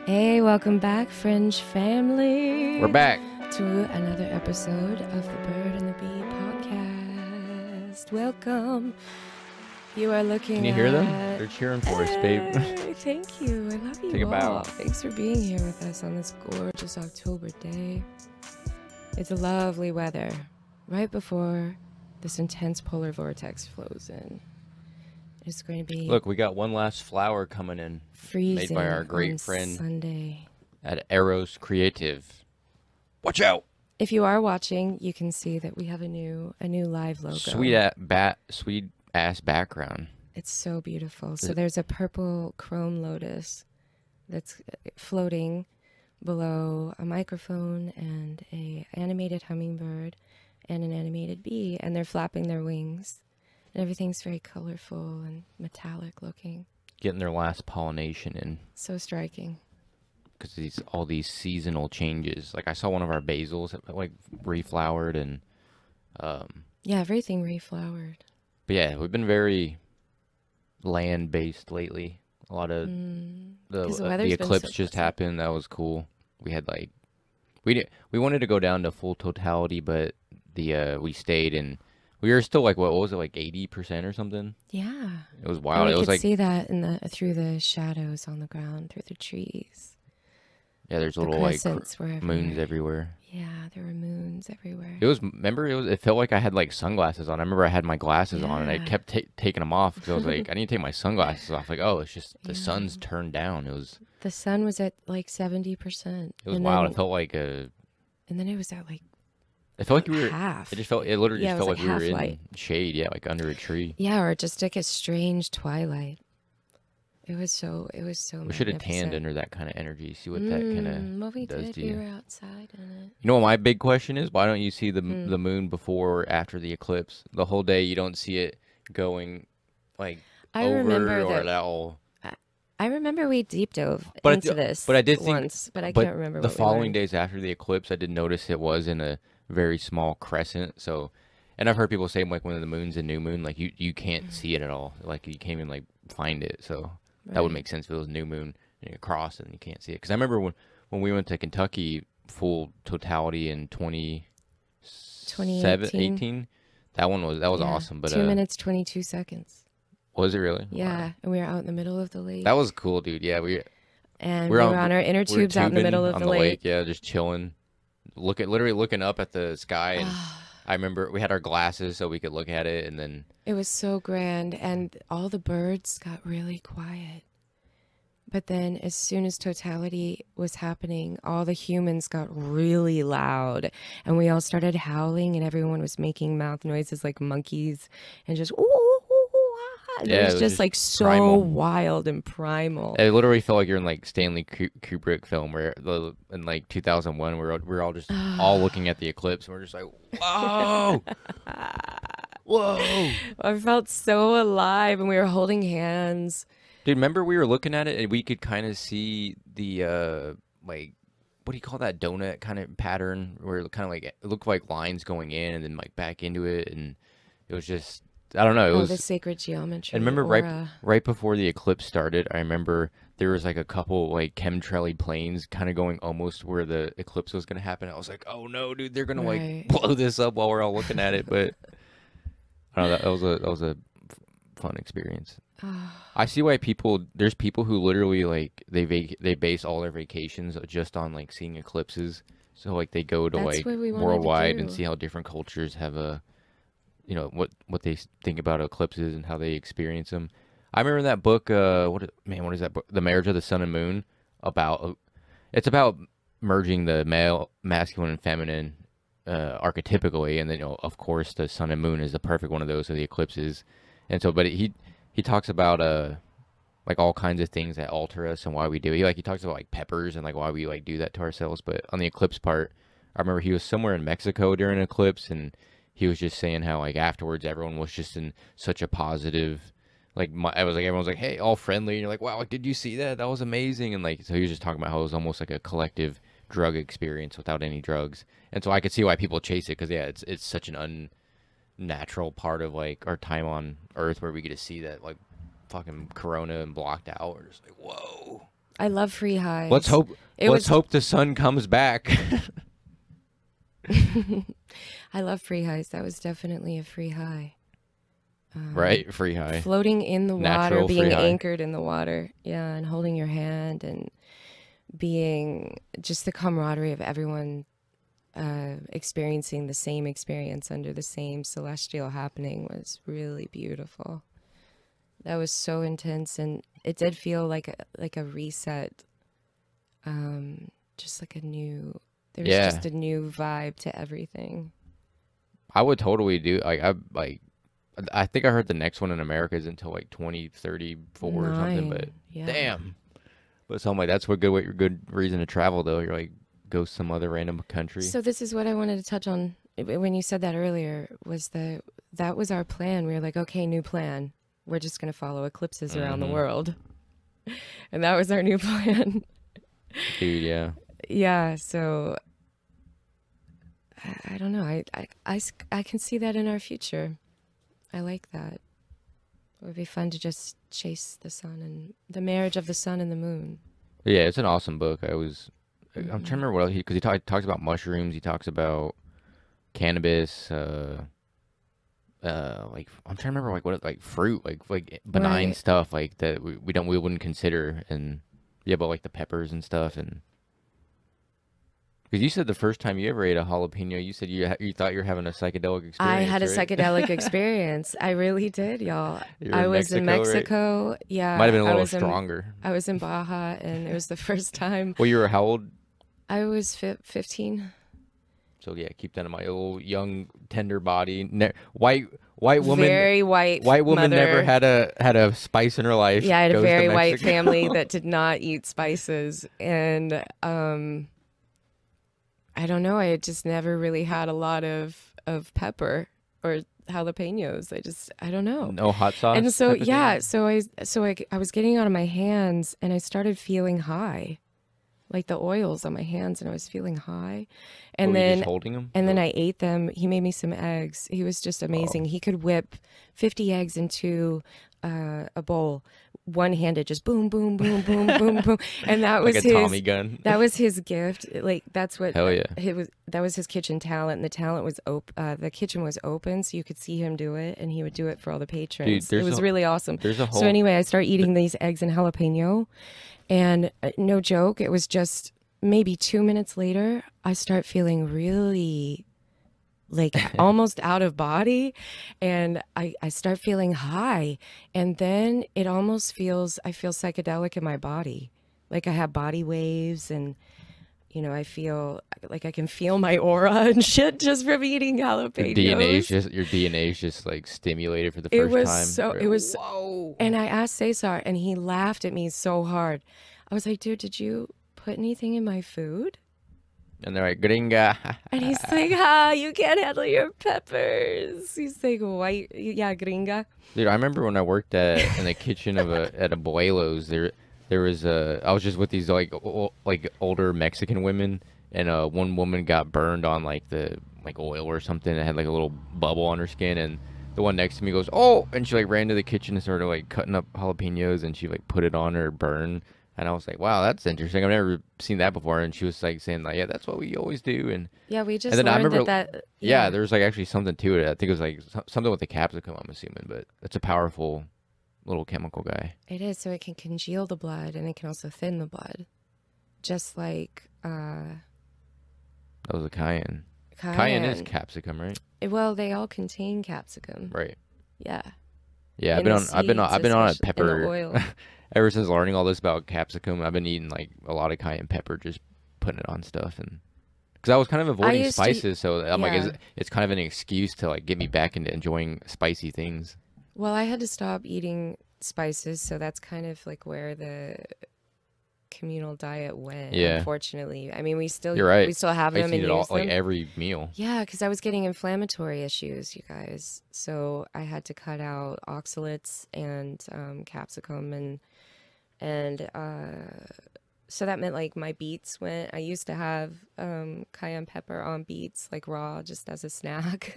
Hey, welcome back, Fringe family. We're back to another episode of the Bird and the Bee podcast. Welcome. You are looking. Can you hear them? They're cheering for us, babe. Thank you. I love you. Take a bow. Thanks for being here with us on this gorgeous October day. It's lovely weather right before this intense polar vortex flows in. It's going to be. Look, we got one last flower coming in. Freezing made by our great on friend Sunday at Eros Creative. Watch out! If you are watching, you can see that we have a new live logo. Sweet ass background. It's so beautiful. So there's a purple chrome lotus that's floating below a microphone and a animated hummingbird and an animated bee, and they're flapping their wings. And everything's very colorful and metallic looking. Getting their last pollination in. So striking. Because all these seasonal changes. Like I saw one of our basils that like reflowered and yeah, everything reflowered. But yeah, we've been very land based lately. A lot of the eclipse just happened. That was cool. We had like we wanted to go down to full totality, but we stayed and we were still like what was it, like 80% or something? Yeah. It was wild. And it was like see that through the shadows on the ground, through the trees. Yeah, there's little like were moons everywhere. Yeah, there were moons everywhere. It felt like I had like sunglasses on. I remember I had my glasses on and I kept taking them off because I was like, I need to take my sunglasses off. Like, oh, it's just the sun's turned down. The sun was at like 70%. It was wild. It felt like and then it was at like it felt like we were half. It literally just felt like we were in light. shade, yeah, like under a tree. Yeah, or just like a strange twilight. It was so We should have tanned under that kind of energy. See what that kind of does to you. We were outside in it. You know what my big question is? Why don't you see the moon before or after the eclipse? The whole day you don't see it going like I remember we deep dove into this but I did once, but I can't remember the what following days after the eclipse. I did notice it was in a very small crescent. So, and I've heard people say like when the moon's a new moon, like you can't see it at all. Like you can't even like find it. So that would make sense if it was new moon and you cross it and you can't see it. Because I remember when we went to Kentucky full totality in 2018, that was awesome. But 2 minutes 22 seconds. Was it really? Yeah, wow. And we were out in the middle of the lake. That was cool, dude. Yeah, we were on our inner tubes out in the middle of the lake. Yeah, just chilling, literally looking up at the sky. And I remember we had our glasses so we could look at it, and then it was so grand, and all the birds got really quiet. But then as soon as totality was happening, all the humans got really loud, and we all started howling, and everyone was making mouth noises like monkeys, and just ooh, ooh, ooh, ah. It was just like so primal. Wild and primal. It literally felt like you're in like Stanley Kubrick film where in like 2001 we're all just all looking at the eclipse, and we're just like, whoa. Whoa. I felt so alive, and we were holding hands. Dude, remember we were looking at it and we could kind of see the like, what do you call that donut kind of pattern where it kind of like it looked like lines going in and then like back into it, and it was just, I don't know, it was the sacred geometry. And remember right before the eclipse started, I remember there was like a couple like chemtrail planes kind of going almost where the eclipse was going to happen. I was like, oh no, dude, they're going to like blow this up while we're all looking at it. But I don't know, that was a fun experience. I see why there's people who literally like they base all their vacations just on like seeing eclipses. So like they go to like worldwide and see how different cultures have what they think about eclipses and how they experience them. I remember that book, what is that book? The Marriage of the Sun and Moon. It's about merging the masculine and feminine archetypically, and then of course the sun and moon is the perfect one of those, so the eclipses. And so, but he talks about like all kinds of things that alter us and why we do it. He talks about like peppers and like why we like do that to ourselves. But on the eclipse part, I remember he was somewhere in Mexico during an eclipse, and he was just saying how like afterwards everyone was just in such a positive, like everyone's like, hey, all friendly, and you're like, wow, did you see that? That was amazing. And like, so he was just talking about how it was almost like a collective drug experience without any drugs. And so I could see why people chase it, because yeah, it's such an unnatural part of like our time on Earth where we get to see that like fucking corona and blocked out. We're just like, whoa. I love free Let's highs. hope. It Let's was hope the sun comes back. I love free highs. That was definitely a free high. Right, free high. Floating in the water, Natural free being high. anchored in the water. Yeah, and holding your hand and being just the camaraderie of everyone experiencing the same experience under the same celestial happening was really beautiful. That was so intense, and it did feel like a reset. Just like a new, there was Yeah. just a new vibe to everything. I would totally do. I think I heard the next one in America is until like 2034 or something. But Yeah. damn. But so I'm like, that's what good reason to travel though. You're like, go some other random country. So this is what I wanted to touch on when you said that earlier, was that was our plan. We were like, okay, new plan. We're just going to follow eclipses around the world. And that was our new plan. Dude, yeah. Yeah, so I don't know. I can see that in our future. I like that. It would be fun to just chase the sun and the marriage of the sun and the moon. Yeah, it's an awesome book. I'm trying to remember what else because he talks about mushrooms. He talks about cannabis. Like I'm trying to remember like what like fruit, like benign Right. stuff like that we wouldn't consider, and yeah, but like the peppers and stuff. And because you said the first time you ever ate a jalapeno, you said you thought you were having a psychedelic experience. I had a right? psychedelic experience. I really did, y'all. You were I in was in Mexico, Mexico. Yeah. Might have been a I little was stronger. I was in Baja, and it was the first time. Well, you were how old? I was 15. So yeah, keep that in mind. A little young, tender body, white woman. Very white. White woman mother. never had a spice in her life. Yeah, I had a goes to very white Mexico. family that did not eat spices, and I don't know. I just never really had a lot of pepper or jalapenos. I don't know. No hot sauce. And so type of yeah, thing? I was getting out of my hands, and I started feeling high, like the oils on my hands, and I was feeling high. And Were you then just holding them? and then I ate them. He made me some eggs. He was just amazing. He could whip 50 eggs into a bowl, one-handed, just boom, boom, boom, boom, boom, boom. And that was like a Tommy gun. that was his gift. Like that's what. Hell yeah. That was his kitchen talent. And the talent was the kitchen was open, so you could see him do it, and he would do it for all the patrons. Dude, it was really awesome. There's a whole. So anyway, I started eating these eggs and jalapeno, and no joke, it was just maybe 2 minutes later, I start feeling really like almost out of body, and I start feeling high, and then it almost feels, I feel psychedelic in my body. Like I have body waves, and I feel like I can feel my aura and shit just from eating jalapenos. Your DNA is just like stimulated for the first time. It was whoa. And I asked Cesar, and he laughed at me so hard. I was like, dude, did you put anything in my food? And they're like, gringa. And he's like, you can't handle your peppers. He's like, white, yeah, gringa. Dude, I remember when I worked in the kitchen of at Abuelo's, there was I was just with these like older Mexican women, and one woman got burned on like the oil or something. It had like a little bubble on her skin, and the one next to me goes, oh, and she like ran to the kitchen and started like cutting up jalapenos, and she like put it on her burn. And I was like, wow, that's interesting. I've never seen that before. And she was like saying like, yeah, that's what we always do. And yeah, we just and then learned I remember, that yeah, there was like actually something to it. I think it was like something with the capsicum, I'm assuming, but it's a powerful little chemical guy. It is, so it can congeal the blood, and it can also thin the blood. Just like That was a cayenne. Cayenne is capsicum, right? Well, they all contain capsicum. Right. Yeah. Yeah, In I've been on a especially in the pepper oil. ever since learning all this about capsicum. I've been eating like a lot of cayenne pepper, just putting it on stuff, and because I was kind of avoiding used to- spices, so I'm yeah. like, it's kind of an excuse to like get me back into enjoying spicy things. Well, I had to stop eating spices, so that's kind of like where the communal diet went. Yeah. Unfortunately, I mean, You're right. we still have I used them to and eat it all use them. like every meal. Yeah, because I was getting inflammatory issues, you guys. So I had to cut out oxalates and capsicum, and so that meant like my beets went. I used to have cayenne pepper on beets, like raw, just as a snack.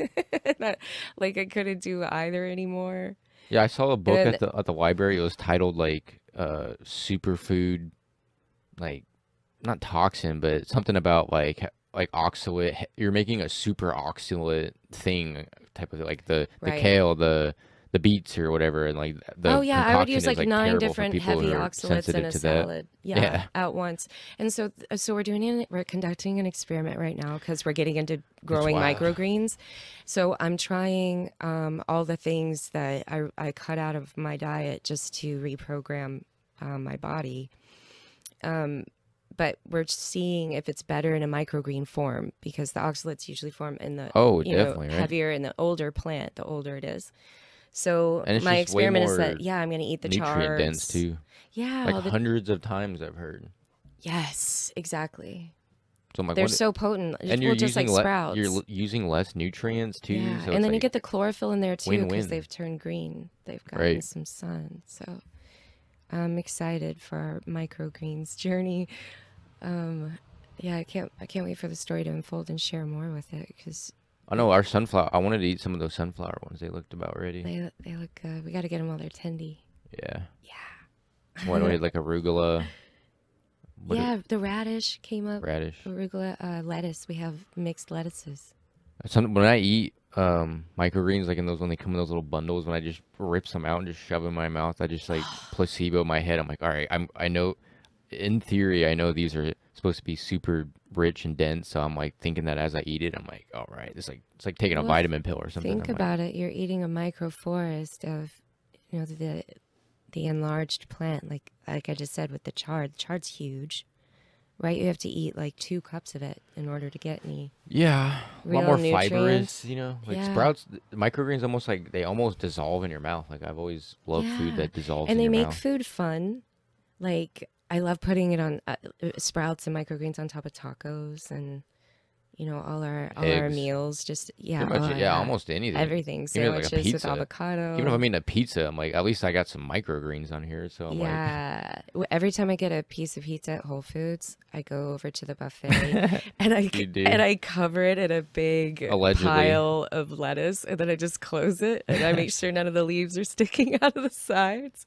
Like I couldn't do either anymore. Yeah, I saw a book And at the library. It was titled like superfood like not toxin, but something about like oxalate. You're making a super oxalate thing type of like the kale, the beets or whatever, and like the Oh yeah, I would concoction use is like like 9 terrible for different people heavy who are oxalates in sensitive a to that. salad. Yeah. At once. And so we're conducting an experiment right now because we're getting into It's growing wild. microgreens. So I'm trying all the things that I cut out of my diet just to reprogram my body. But we're seeing if it's better in a microgreen form because the oxalates usually form in the Oh, definitely, right? heavier in the older plant, the older it is. So And it's my just way experiment is more that I'm going to eat the nutrient dense chards. too. Yeah, Like all the hundreds of times I've heard. yes, exactly. So I'm like, They're what? so potent. And Well, just like sprouts. you're using less nutrients too. Yeah, So and it's then you like get the chlorophyll in there too because win-win. they've turned green. They've gotten Right. some sun. So I'm excited for our microgreens journey. Yeah, I can't wait for the story to unfold and share more with it because I know our sunflower. I wanted to eat some of those sunflower ones. They looked about ready. they look good. We got to get them while they're tendy. Yeah. Yeah. What do we like arugula? Yeah, the radish came up. Radish. Arugula, lettuce. We have mixed lettuces. When I eat microgreens, like in those when they come in those little bundles, when I just rip some out and just shove in my mouth, I just like placebo my head. I'm like, all right, I know. In theory, I know these are supposed to be super rich and dense, so I'm like thinking that as I eat it, I'm like, all right, it's like taking a vitamin pill or something. Think about it. You're eating a microforest of, the enlarged plant. Like I just said with the chard. The chard's huge, right? You have to eat like 2 cups of it in order to get any. Yeah, a lot real more nutrients. fibrous, like Yeah. sprouts. Microgreens almost like they almost dissolve in your mouth. Like I've always loved food that dissolves And in they your make mouth. food fun. Like I love putting it on sprouts and microgreens on top of tacos and all our Eggs. meals. Just Pretty much, almost anything. everything. Even like a Sandwiches with pizza. avocado. Even if I'm eating a pizza, I'm like, at least I got some microgreens on here. So I'm like, Every time I get a piece of pizza at Whole Foods, I go over to the buffet and You do. I cover it in a big Allegedly. pile of lettuce, and then I just close it and I make sure none of the leaves are sticking out of the sides.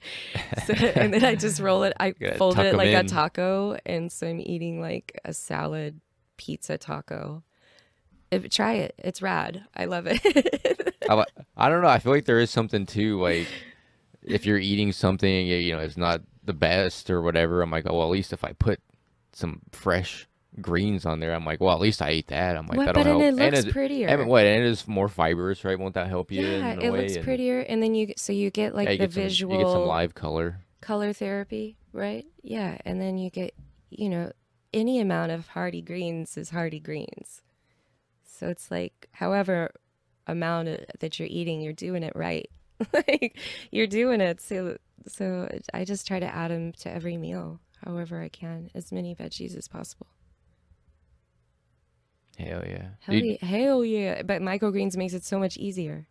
So, and then I just roll it. I Gotta fold tuck it 'em like a in. taco, and so I'm eating like a salad pizza taco. Try it. It's rad. I love it. I don't know. I feel like there is something too, like if you're eating something, it's not the best or whatever. I'm like, oh, well, at least if I put some fresh greens on there, I'm like, well, at least I ate that. I'm like, that'll help. And it looks prettier. And it is more fibrous, right? Won't that help you? Yeah, in a it way? looks And, prettier, and then you get like you the get some, visual you get some live color. color therapy, right? Yeah, and then you get any amount of hardy greens is hardy greens. So it's like however amount that you're eating, you're doing it right. Like you're doing it. So I just try to add them to every meal, Mm-hmm. however I can, as many veggies as possible. Hell yeah. Hell yeah. But microgreens makes it so much easier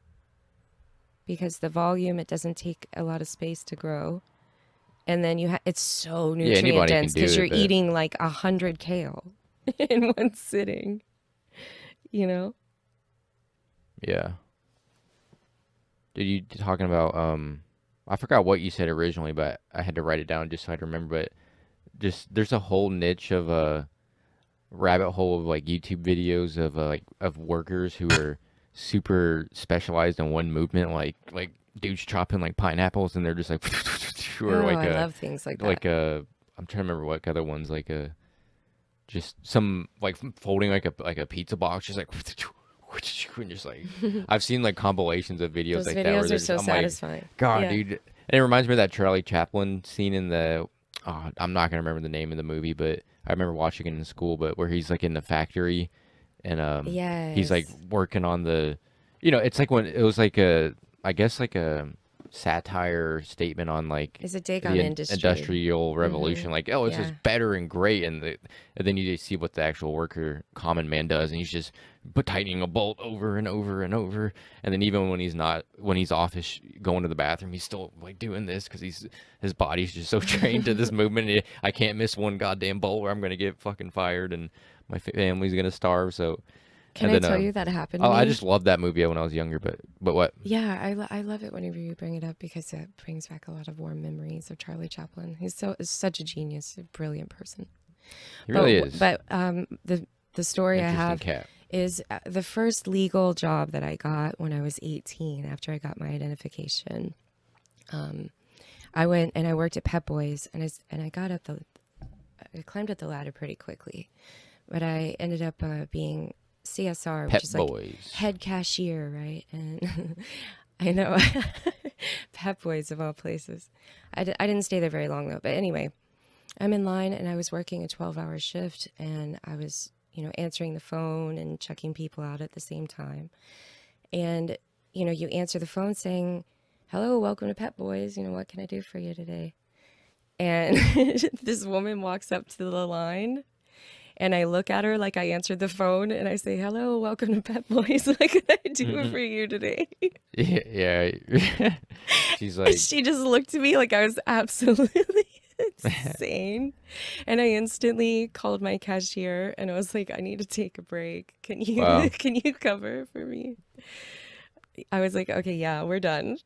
because the volume, it doesn't take a lot of space to grow. And then it's so nutrient anybody can dense do because it, you're but- eating like 100 kale in one sitting, Yeah. Did you talking about I forgot what you said originally, but I had to write it down just so I'd remember. But just there's a whole niche of a rabbit hole of like YouTube videos of of workers who are super specialized in one movement, like dudes chopping like pineapples, and they're just like or I love things like that. I'm trying to remember what other ones just some like folding like a pizza box, just like and just like I've seen like compilations of videos Those like videos that where are they're so just, I'm like, satisfying. God, Yeah. dude. And it reminds me of that Charlie Chaplin scene in I'm not gonna remember the name of the movie, but I remember watching it in school. But where he's like in the factory, and he's like Yes. working on the, it's like when it was like I guess like a satire statement on like It's a dig the on industry. industrial revolution. Like, oh, it's just Yeah. better and great, and then you just see what the actual worker, common man, does, and he's just tightening a bolt over and over and over, and then even when he's off going to the bathroom, he's still like doing this because his body's just so trained to this movement. And I can't miss one goddamn bolt, or I'm gonna get fucking fired, and my family's gonna starve. So Can I tell you that happened to oh, me? I just loved that movie when I was younger, but what? Yeah, I love it whenever you bring it up because it brings back a lot of warm memories of Charlie Chaplin. He's such a genius, a brilliant person. He really is. But the story I have cat. is the first legal job that I got when I was 18 after I got my identification. I went and I worked at Pep Boys, and I got up I climbed up the ladder pretty quickly, but I ended up being CSR, which is like head cashier, right? And I know Pep Boys of all places. I didn't stay there very long though. But anyway, I'm in line and I was working a 12-hour shift, and I was, you know, answering the phone and checking people out at the same time. And, you know, you answer the phone saying, "Hello, welcome to Pep Boys. You know, what can I do for you today?" And this woman walks up to the line, and I look at her like I answered the phone, and I say, "Hello, welcome to Pep Boys. What can I do for you today?" Yeah. She's like, she just looked at me like I was absolutely insane. And I instantly called my cashier, and I was like, "I need to take a break. Can you can you cover for me?" I was like, "Okay, yeah, we're done."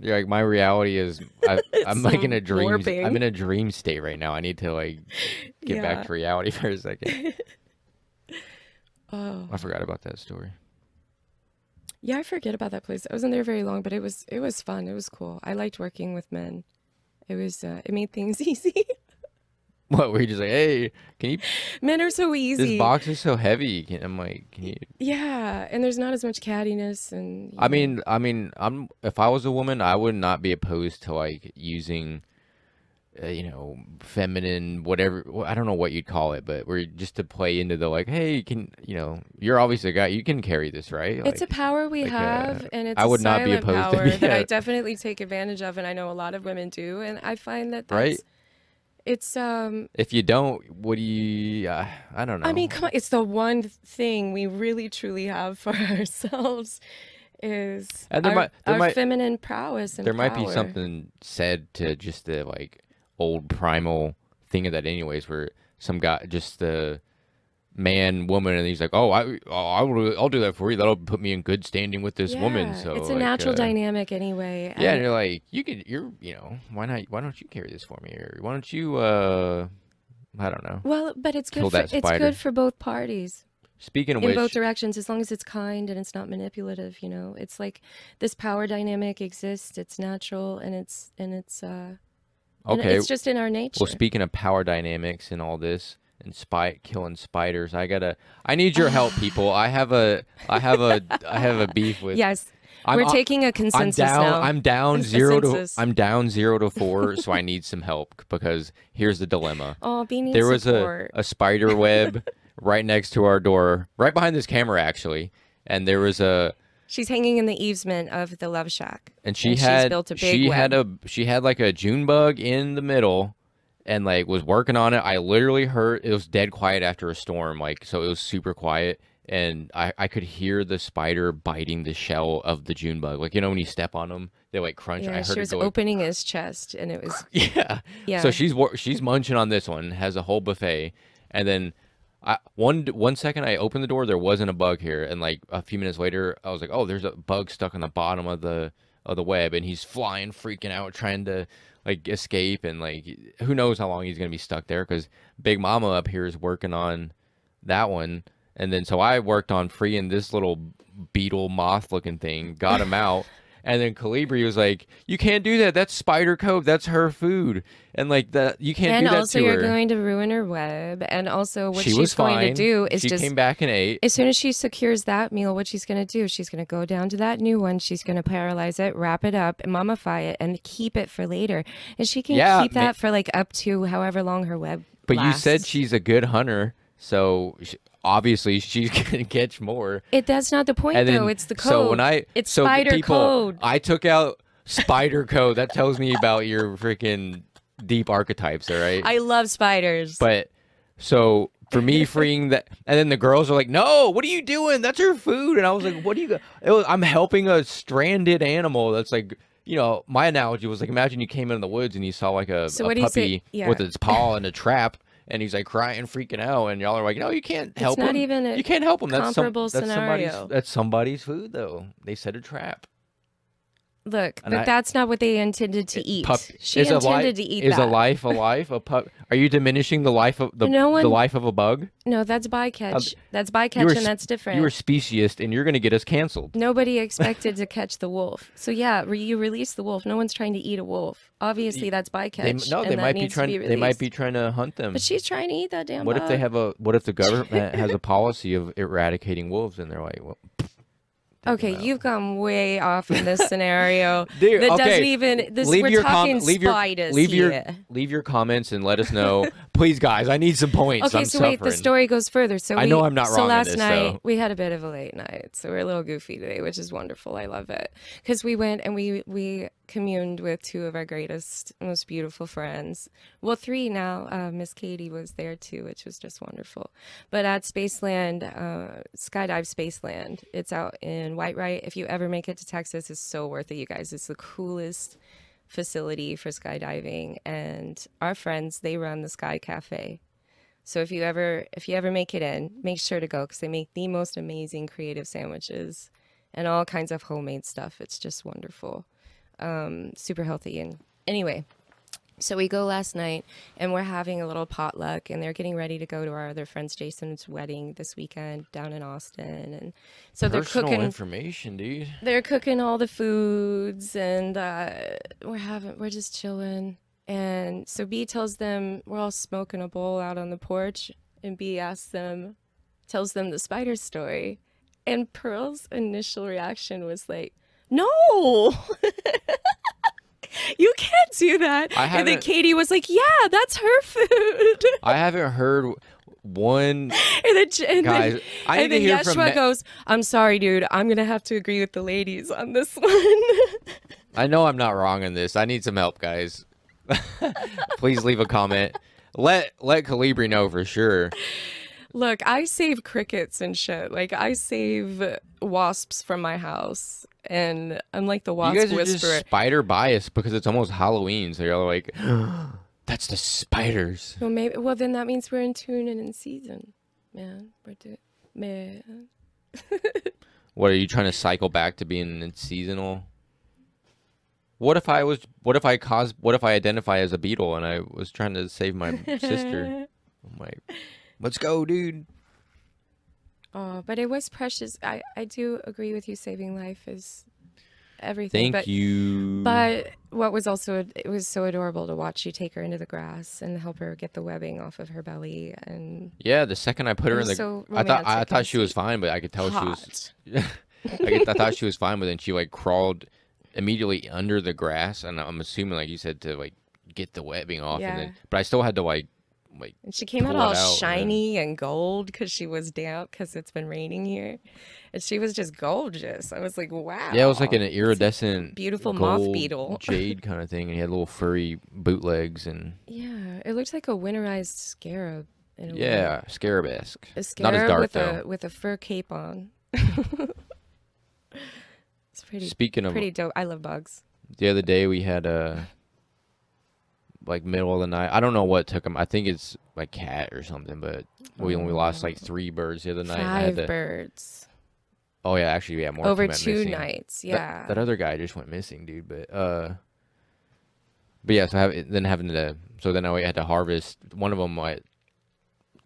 You're like, my reality is I'm like in a dream. Warping. I'm in a dream state right now. I need to like get back to reality for a second. Oh, I forgot about that story. Yeah, I forget about that place. I wasn't there very long, but it was fun. It was cool. I liked working with men. It was it made things easy. What, were you just like, "Hey, can you?" Men are so easy. This box is so heavy. I'm like, "Can you?" Yeah, and there's not as much cattiness, and I mean, if I was a woman, I would not be opposed to like using, you know, feminine, whatever. I don't know what you'd call it, but we're just to play into the like, "Hey, you know, you're obviously a guy. You can carry this, right?" It's like, a power we have, and it's I would a not be silent opposed power to that I definitely take advantage of, and I know a lot of women do, and I find that that's, right. It's If you don't, what do you? I don't know. I mean, come on, it's the one thing we really truly have for ourselves is our feminine prowess and there might power. be something said to just the like old primal thing of that, anyways, where some guy, just the man, woman, and he's like, "Oh, I'll do that for you. That'll put me in good standing with this woman." So it's a like, natural dynamic anyway. Yeah, and you're like, you know, why not? Why don't you carry this for me, or why don't you? I don't know. Well, but it's good. It's good for both parties. Speaking of in which, both directions, as long as it's kind and it's not manipulative. You know, it's like this power dynamic exists. It's natural, and it's okay. And it's just in our nature. Well, speaking of power dynamics and all this, and killing spiders, I need your help, people. I have a beef with. Yes, we're taking a consensus now. I'm down 0 to 4, so I need some help because here's the dilemma. Oh, Beanie, there was a spider web right next to our door, right behind this camera actually, and there was a. She's hanging in the eavesment of the Love Shack, and she's built a big web. She had like a June bug in the middle. And like was working on it. I literally heard it was dead quiet after a storm, like, so it was super quiet, and I could hear the spider biting the shell of the June bug, like, you know, when you step on them they like crunch. Yeah, I heard she was opening his chest, and it was yeah. So she's munching on this one, has a whole buffet, and then one second I opened the door, there wasn't a bug here, and like a few minutes later I was like, "Oh, there's a bug stuck on the bottom of the web," and he's flying, freaking out, trying to like escape, and like who knows how long he's gonna be stuck there, because Big Mama up here is working on that one, and then so I worked on freeing this little beetle moth looking thing, got him out. And then Calibri was like, "You can't do that. That's Spider Cove. That's her food." And like that, you can't do that to her. And also, you're going to ruin her web. And also, what she's going to do is she came back and ate. As soon as she secures that meal, what she's going to do, she's going to go down to that new one. She's going to paralyze it, wrap it up, and mummify it, and keep it for later. And she can keep that for like up to however long her web lasts. You said she's a good hunter, so obviously she's gonna catch more. That's not the point, though. It's the code. So it's spider code. I took out spider code. That tells me about your freaking deep archetypes. All right. I love spiders. But so for me freeing that, and then the girls are like, "No, what are you doing? That's her food." And I was like, "What do you?" I'm helping a stranded animal. That's like. You know, my analogy was like, imagine you came in the woods and you saw like a puppy with its paw in a trap, and he's like crying, freaking out, and y'all are like, no, you can't help him. It's not even a you can't help him. comparable scenario. That's somebody's food, though. They set a trap. Look, but that's not what they intended to eat. She is intended to eat is that. a life a life? A pup? Are you diminishing the life of the life of a bug? No, that's bycatch. That's bycatch, and that's different. You were speciesist, and you're going to get us canceled. Nobody expected to catch the wolf. So yeah, you release the wolf. No one's trying to eat a wolf. Obviously, that's bycatch. They might be trying. They might be trying to hunt them. But she's trying to eat that damn. What bug. if they have a? What if the government has a policy of eradicating wolves, and they're like, well. Okay, you've gone way off in this scenario. Dude, that doesn't even. We're talking spiders here. Leave your comments and let us know, please, guys. I need some points. Okay, I'm so suffering. wait, the story goes further. So I know I'm not wrong. So last in this, night so. we had a bit of a late night, so we're a little goofy today, which is wonderful. I love it because we went and we communed with two of our greatest, most beautiful friends. Well, three now. Miss Katie was there too, which was just wonderful. But at Spaceland, Skydive Spaceland, it's out in Whitewright. If you ever make it to Texas, it's so worth it, you guys. It's the coolest facility for skydiving, and our friends, they run the Sky Cafe. So if you ever make it in, make sure to go because they make the most amazing creative sandwiches and all kinds of homemade stuff. It's just wonderful. Super healthy. And anyway, so we go last night and we're having a little potluck, and they're getting ready to go to our other friend's Jason's wedding this weekend down in Austin. And so they're cooking information, dude. They're cooking all the foods, and we're just chilling. And so B tells them, we're all smoking a bowl out on the porch, and B tells them the spider story. And Pearl's initial reaction was like, no, you can't do that. And then Katie was like, yeah, that's her food. I haven't heard one. And guys, I need to hear from Yeshua goes, I'm sorry, dude. I'm going to have to agree with the ladies on this one. I know I'm not wrong in this. I need some help, guys. Please leave a comment. Let Calibri know for sure. Look, I save crickets and shit. Like, I save wasps from my house. And I'm like the wasp whisperer. You guys are just spider biased because it's almost Halloween. So you're like, that's the spiders. Well, then that means we're in tune and in season. Man. What, are you trying to cycle back to being seasonal? What if I identify as a beetle and I was trying to save my sister? I'm like, let's go, dude. Oh, but it was precious. I do agree with you. Saving life is everything. Thank you. But what was also, it was so adorable to watch you take her into the grass and help her get the webbing off of her belly. And yeah, the second I put her in the, so I thought she was fine, but I could tell she was. I thought she was fine, but then she like crawled immediately under the grass, and I'm assuming, like you said, to like get the webbing off. Yeah. And then, but I still had to like. And she came out all shiny and gold because she was damp because it's been raining here, and she was just gorgeous. I was like, wow. Yeah, it was like an iridescent, beautiful gold, moth beetle, jade kind of thing, and he had little furry bootlegs and. Yeah, it looked like a winterized scarab. In a way. Scarab-esque. A scarab not as dark with a fur cape on. It's pretty dope. I love bugs. The other day we had like middle of the night. I don't know what took him. I think it's like cat or something, but we only lost like 3 birds the other night. 5 birds. Oh yeah, actually, yeah, more over 2 nights. Yeah, that other guy just went missing, dude. But yeah, so then I had to harvest one of them. A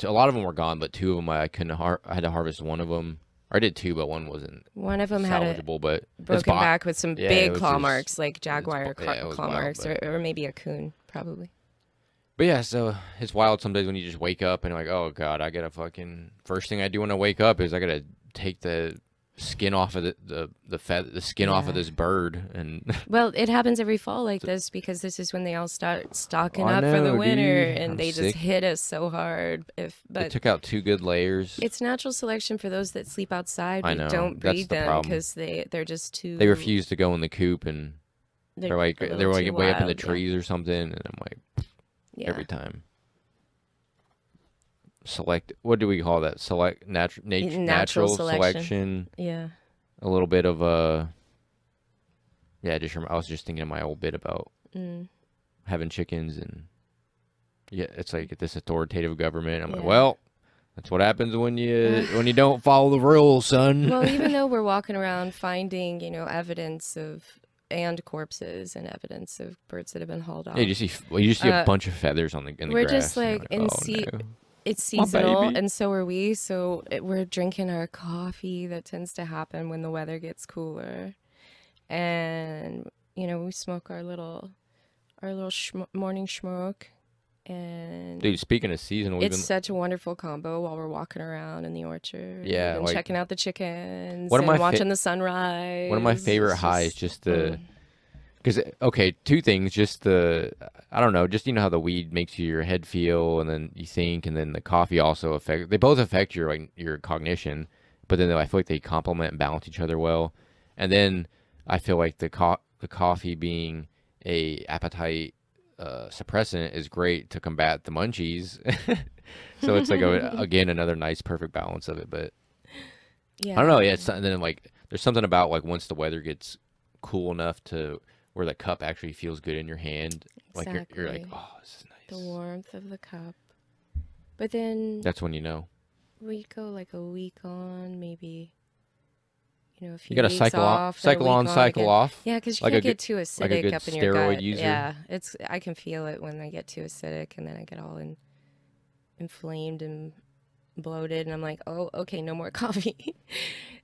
lot of them were gone, but 2 of them I couldn't. I had to harvest one of them. Or I did 2, but one wasn't. One of them had a but broken back with some big claw marks, like jaguar claw marks, or maybe a coon, probably. But yeah, so it's wild some days when you just wake up and you're like, oh god, I gotta fucking. First thing I do when I wake up is I gotta take the skin off of the skin off of this bird. And well, it happens every fall like this because this is when they all start stocking up for the winter, dude. And they just hit us so hard. But they took out 2 good layers. It's natural selection for those that sleep outside. We don't breed them because they're just too. They refuse to go in the coop, and they're like way up in the trees or something, and I'm like, every time. Select, what do we call that? Select natural selection. Yeah. A little bit of I was just thinking of my old bit about having chickens, and yeah, it's like this authoritative government. I'm like, well, that's what happens when you don't follow the rules, son. Well, even though we're walking around finding, you know, evidence of and corpses and evidence of birds that have been hauled off. Yeah, you just see a bunch of feathers on in the we're grass. Just like, no. It's seasonal, and so are we. So we're drinking our coffee. That tends to happen when the weather gets cooler, and you know, we smoke our little morning smoke. And dude, speaking of seasonal, it's such a wonderful combo while we're walking around in the orchard. Yeah, and like, checking out the chickens and watching the sunrise. One of my favorite highs, just the. Because, okay, two things, just the, I don't know, just, you know how the weed makes your head feel, and then you think, and then the coffee also they both affect your, like, your cognition, but then I feel like they complement and balance each other well. And then I feel like the coffee being a appetite suppressant is great to combat the munchies. So it's like, again, another nice, perfect balance of it, but I don't know, yeah, and then, like, there's something about, like, once the weather gets cool enough to where the cup actually feels good in your hand. Exactly. Like you're like, oh, this is nice. The warmth of the cup. But then that's when you know. We go like a week on, maybe, you know, a few you gotta weeks cycle off, cycle on, cycle off. Yeah, because you can't get too acidic like up in your gut. User. Yeah, I can feel it when I get too acidic, and then I get all inflamed and bloated, and I'm like, oh, okay, no more coffee.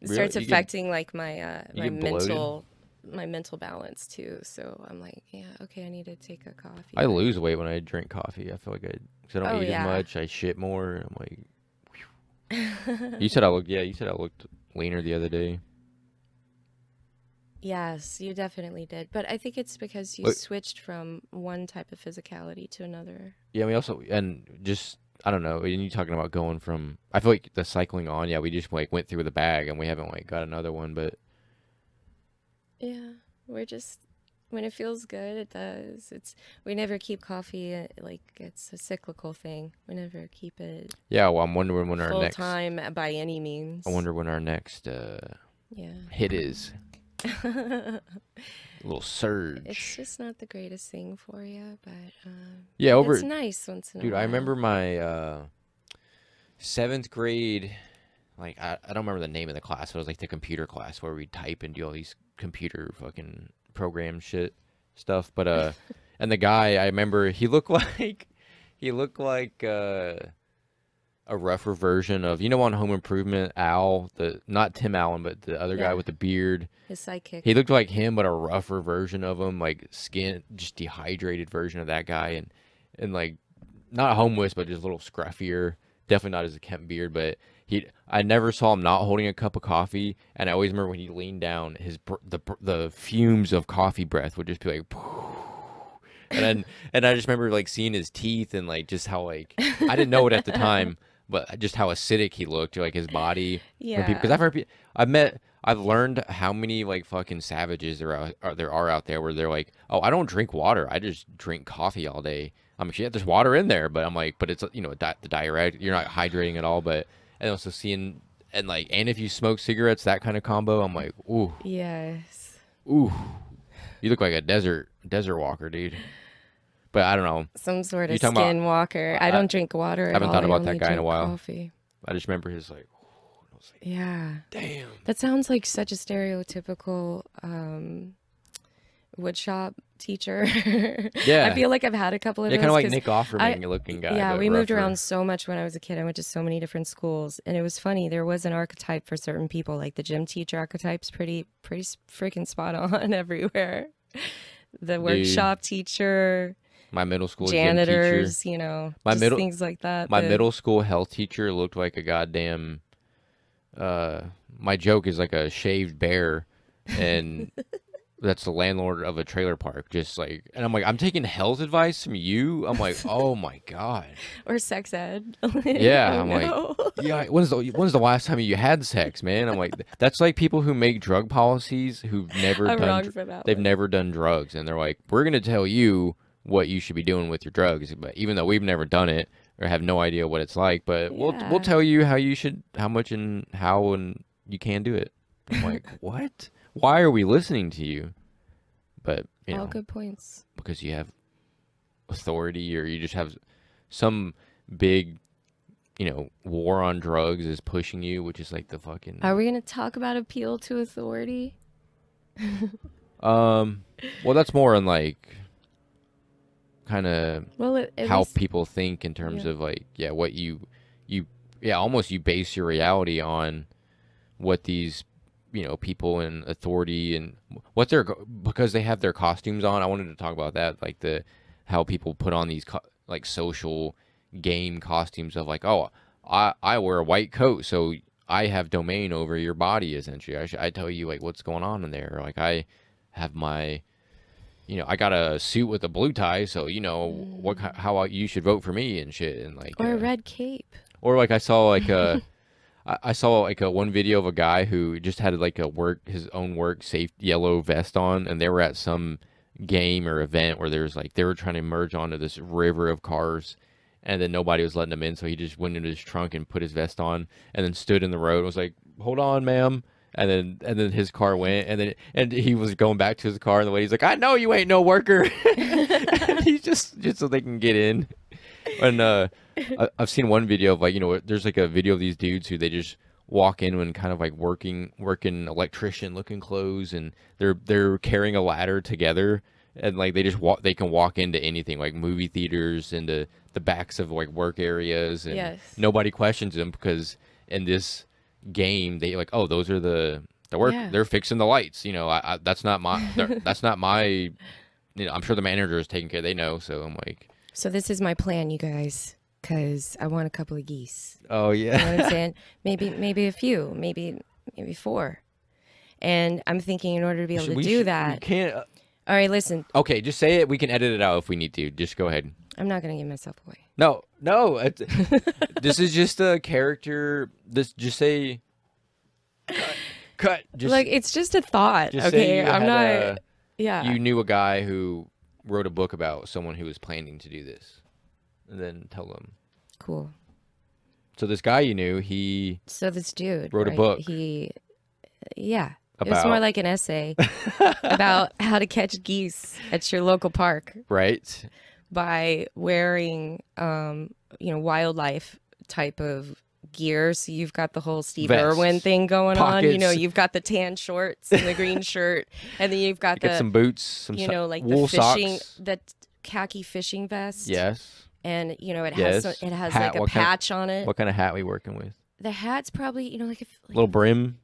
It starts affecting like my my mental balance too. So I'm like, yeah, okay, I need to take a coffee. I lose weight when I drink coffee. I feel like I don't eat as much. I shit more. I'm like, whew. You said I looked leaner the other day. Yes, you definitely did. But I think it's because you switched from one type of physicality to another. Yeah, we also, and just, I don't know, and you talking about going from, I feel like the cycling on, yeah, we just like went through the bag and we haven't like got another one, but. Yeah, we're just, when it feels good, it does. We never keep coffee, like it's a cyclical thing. We never keep it. Yeah, well, I'm wondering when our next. Full time by any means. I wonder when our next hit is. A little surge. It's just not the greatest thing for you, but yeah, it's nice once in a while. Dude, I remember my 7th grade, like I don't remember the name of the class, but it was like the computer class where we type and do all these computer fucking program stuff. But and the guy, I remember he looked like a rougher version of, you know, on Home Improvement, Al, not Tim Allen, but the other guy with the beard. His sidekick. He looked like him, but a rougher version of him, like skin, just dehydrated version of that guy, and like not homeless, but just a little scruffier. Definitely not as a Kemp beard, but I never saw him not holding a cup of coffee, and I always remember when he leaned down, the fumes of coffee breath would just be like. And I just remember like seeing his teeth and like just how like I didn't know it at the time, but just how acidic he looked, like his body. Yeah. Because I've learned how many like fucking savages there are out there where they're like, oh, I don't drink water, I just drink coffee all day. I'm like, yeah, there's water in there, but I'm like, but it's, you know, the diuretic, you're not hydrating at all. But and also seeing and if you smoke cigarettes, that kind of combo, I'm like, ooh. Yes. Ooh. You look like a desert walker, dude. But I don't know. Some sort of skinwalker. I don't drink water at all. I haven't thought about that guy in a while. Coffee. I just remember his like, yeah. Damn. That sounds like such a stereotypical woodshop teacher. Yeah. I feel like I've had a couple of those. Yeah, kind of like Nick Offerman looking guy. Yeah, we moved around so much when I was a kid. I went to so many different schools. And it was funny. There was an archetype for certain people. Like the gym teacher archetype's pretty freaking spot on everywhere. The workshop teacher. My middle school janitors, gym teacher. You know, things like that. My middle school health teacher looked like a goddamn. My joke is like a shaved bear, and that's the landlord of a trailer park. Just like, and I'm like, I'm taking health advice from you. I'm like, oh my god. Or sex ed. Yeah, I'm like, yeah. When's the last time you had sex, man? I'm like, that's like people who make drug policies who've never they've never done drugs, and they're like, we're gonna tell you what you should be doing with your drugs, but even though we've never done it or have no idea what it's like, but we'll tell you how much and how and you can do it. I'm like, what? Why are we listening to you? But you know, all good points. Because you have authority, or you just have some big, you know, war on drugs is pushing you, which is like the fucking. Are we gonna talk about appeal to authority? Well, that's more on like kind of how people think in terms of like, yeah, what you almost you base your reality on what these, you know, people in authority and what they're, because they have their costumes on. I wanted to talk about that, like how people put on these like social game costumes of like, oh, I wear a white coat, so I have domain over your body, essentially. I tell you like what's going on in there. Like I have my, you know, I got a suit with a blue tie, so you know how you should vote for me and shit, and like or a red cape. Or like I saw like I saw like one video of a guy who just had like his own work safe yellow vest on, and they were at some game or event where there's like they were trying to merge onto this river of cars, and then nobody was letting him in, so he just went into his trunk and put his vest on, and then stood in the road and was like, "Hold on, ma'am." And then his car went, and he was going back to his car, and the way he's like, "I know you ain't no worker." And he's just so they can get in. And I've seen one video of like, you know, there's like a video of these dudes who they just walk in when kind of like working electrician looking clothes, and they're carrying a ladder together, and like they can walk into anything, like movie theaters, into the backs of like work areas, and nobody questions them, because in this game they like, oh, those are the work, they're fixing the lights, you know, that's not my that's not my, you know, I'm sure the manager is taking care, they know. So I'm like, so this is my plan, you guys, because I want a couple of geese. Oh yeah. You know what I'm saying? Maybe a few, maybe 4. And I'm thinking in order to be able to do that, we can't. All right, listen. Okay, just say it. We can edit it out if we need to. Just go ahead. I'm not gonna give myself away. No. This is just a character. Just say. Cut. Just, like, it's just a thought. Just okay, I'm not. Yeah. You knew a guy who wrote a book about someone who was planning to do this, and then tell them. Cool. So this guy you knew, So this dude wrote a book. It was more like an essay about how to catch geese at your local park. Right. By wearing, you know, wildlife type of gear. So you've got the whole Steve Irwin thing going on. You know, you've got the tan shorts and the green shirt, and then you've got some boots, some you know, like wool the fishing, socks. the khaki fishing vest. Yes. And you know, it has hat, like a patch on it. What kind of hat are we working with? The hat's probably, you know, like a little brim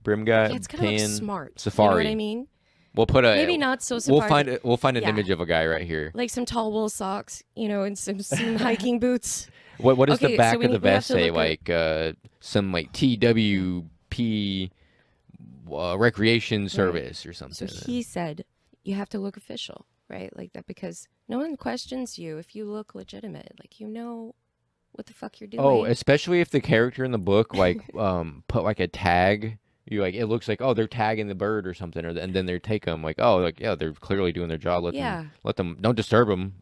guy. Yeah, it's kind of like smart. Safari. You know what I mean? We'll put maybe not so safari. We'll find an image of a guy right here. Like some tall wool socks, you know, and some hiking boots. What does the back of the vest say? Like some like TWP recreation service or something. So he said you have to look official, right? Like that, because no one questions you if you look legitimate. Like, you know what the fuck you're doing. Oh, especially if the character in the book like put like a tag. You like, it looks like, oh, they're tagging the bird or something, and then they take them like, oh, like, yeah, they're clearly doing their job. Let them, don't disturb them.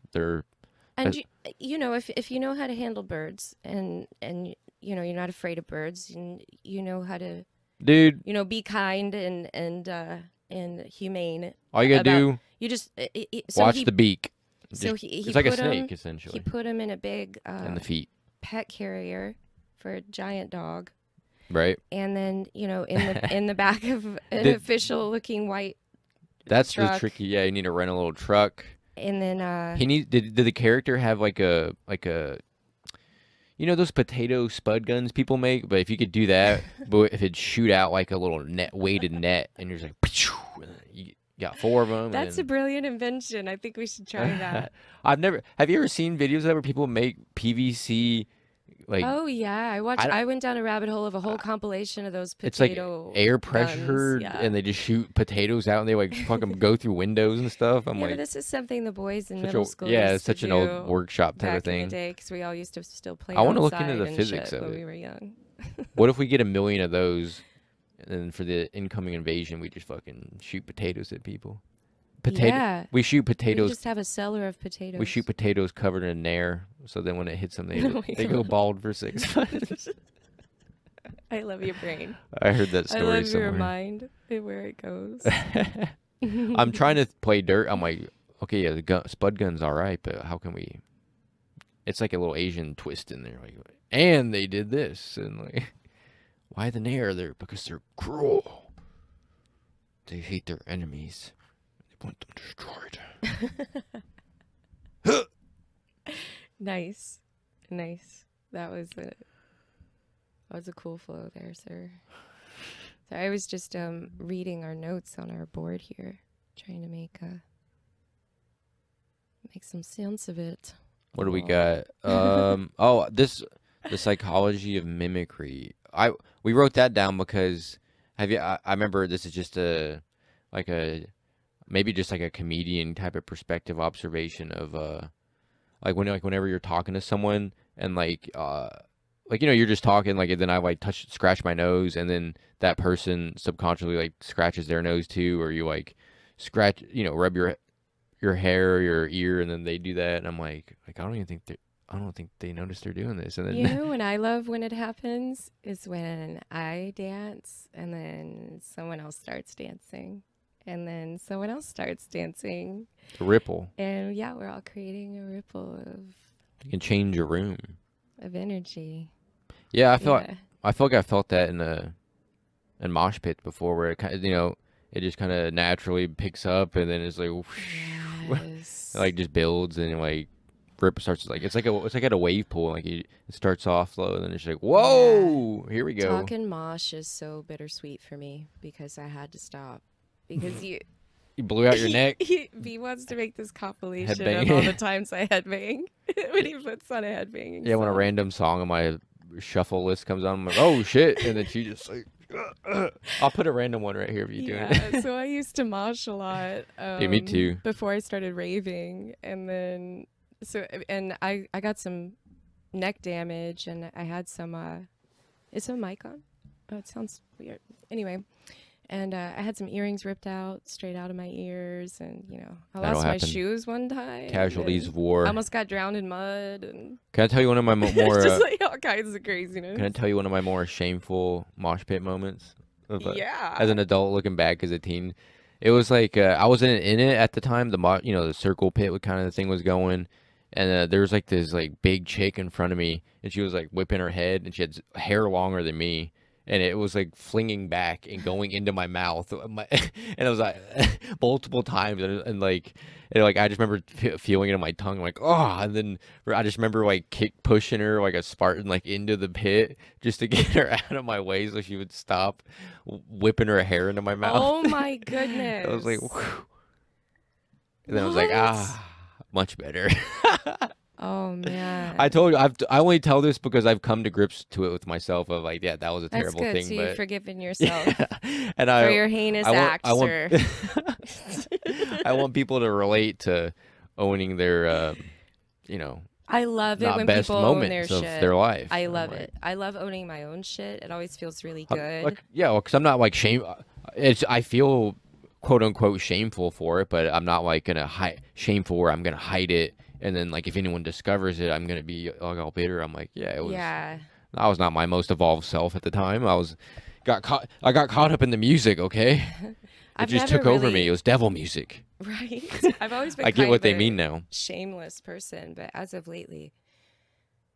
And you know, if you know how to handle birds, and you know, you're not afraid of birds, and you know how to, dude, you know, be kind and humane. All you gotta do, you just watch the beak. So it's like a snake, essentially. He put him in a big and the feet pet carrier for a giant dog. Right. And then, you know, in the back of an official looking white That's truck. the tricky. Yeah, you need to rent a little truck. And then did the character have like a you know those potato spud guns people make? But if you could do that, but if it'd shoot out like a little weighted net, and you're just like, you got 4 of them. That's a brilliant invention. I think we should try that. Have you ever seen videos of that where people make PVC? Like, oh yeah, I went down a rabbit hole of a whole compilation of those potato. It's like air pressure, and they just shoot potatoes out, and they like fucking go through windows and stuff. I'm like, but this is something the boys in middle school. Yeah, it's such an old workshop type of thing. Back in the day, because we all used to still play. I want to look into the physics of it. When we were young. What if we get 1 million of those, and then for the incoming invasion, we just fucking shoot potatoes at people? Yeah. We shoot potatoes. We just have a cellar of potatoes. We shoot potatoes covered in nair, so then when it hits them, they go bald for 6 months. I love your brain. I heard that story somewhere. I love your mind and where it goes. I'm trying to play dirt. I'm like, okay, yeah, spud gun's all right, but how can we it's like a little Asian twist in there. Like, and they did this, and like, why the Nair there? Because they're cruel. They hate their enemies. They want them destroyed. Nice. That was a cool flow there, sir. So I was just reading our notes on our board here, trying to make some sense of it. What do we got? The psychology of mimicry. We wrote that down because I remember this is just maybe just like a comedian type of perspective observation of whenever you're talking to someone and you're just talking, like, and then I like scratch my nose, and then that person subconsciously like scratches their nose too, or you like scratch, rub your hair or your ear, and then they do that, and I'm like I don't think they notice they're doing this. And then when I love when it happens is when I dance and then someone else starts dancing. And then someone else starts dancing. A ripple. And yeah, we're all creating a ripple of... You can change your room. Of energy. Yeah, I feel like I felt that in mosh pits before, where it kind of, it just kind of naturally picks up, and then it's like, yes. It like just builds, and like rip starts, like it's like at a wave pool. Like it starts off slow, and then it's like, whoa, here we go. Talking mosh is so bittersweet for me because I had to stop. Because you blew out your neck. B wants to make this compilation of all the times I headbang when he puts on a headbanging song. When a random song on my shuffle list comes on, I'm like, oh shit, and then she just like, I'll put a random one right here if you're doing it. So I used to mosh a lot. Yeah, me too. Before I started raving, and then I got some neck damage, and I had some. Is a mic on? Oh, it sounds weird. Anyway. And I had some earrings ripped out, straight out of my ears, and I lost my shoes one time. Casualties of war. I almost got drowned in mud. And can I tell you one of my more? Just like all kinds of craziness. Can I tell you one of my more shameful mosh pit moments? Yeah. As an adult, looking back as a teen, it was like I wasn't in it at the time. The circle pit, what kind of thing was going, and there was like this like big chick in front of me, and she was like whipping her head, and she had hair longer than me. And it was like flinging back and going into my mouth, and it was like multiple times, and I just remember feeling it in my tongue, like, oh, and then I just remember like pushing her like a Spartan like into the pit just to get her out of my way so she would stop whipping her hair into my mouth. Oh my goodness! I was like, whew. And then I was like, much better. Oh man! I told you I only tell this because I've come to grips to it with myself of like, yeah, that was a terrible thing. So but you've forgiven yourself and for your heinous acts. I want people to relate to owning their, I love it when best people own their of shit. Their life. I love it. I love owning my own shit. It always feels really good. Because I'm not like I feel quote unquote shameful for it, but I'm not like gonna shameful where I'm gonna hide it. And then, like, if anyone discovers it, I'm gonna be like all bitter. I'm like, yeah, it was. Yeah. I was not my most evolved self at the time. I got caught up in the music. Okay, it just took over me. It was devil music. Right. I've always been. I get what they mean now. Shameless person, but as of lately,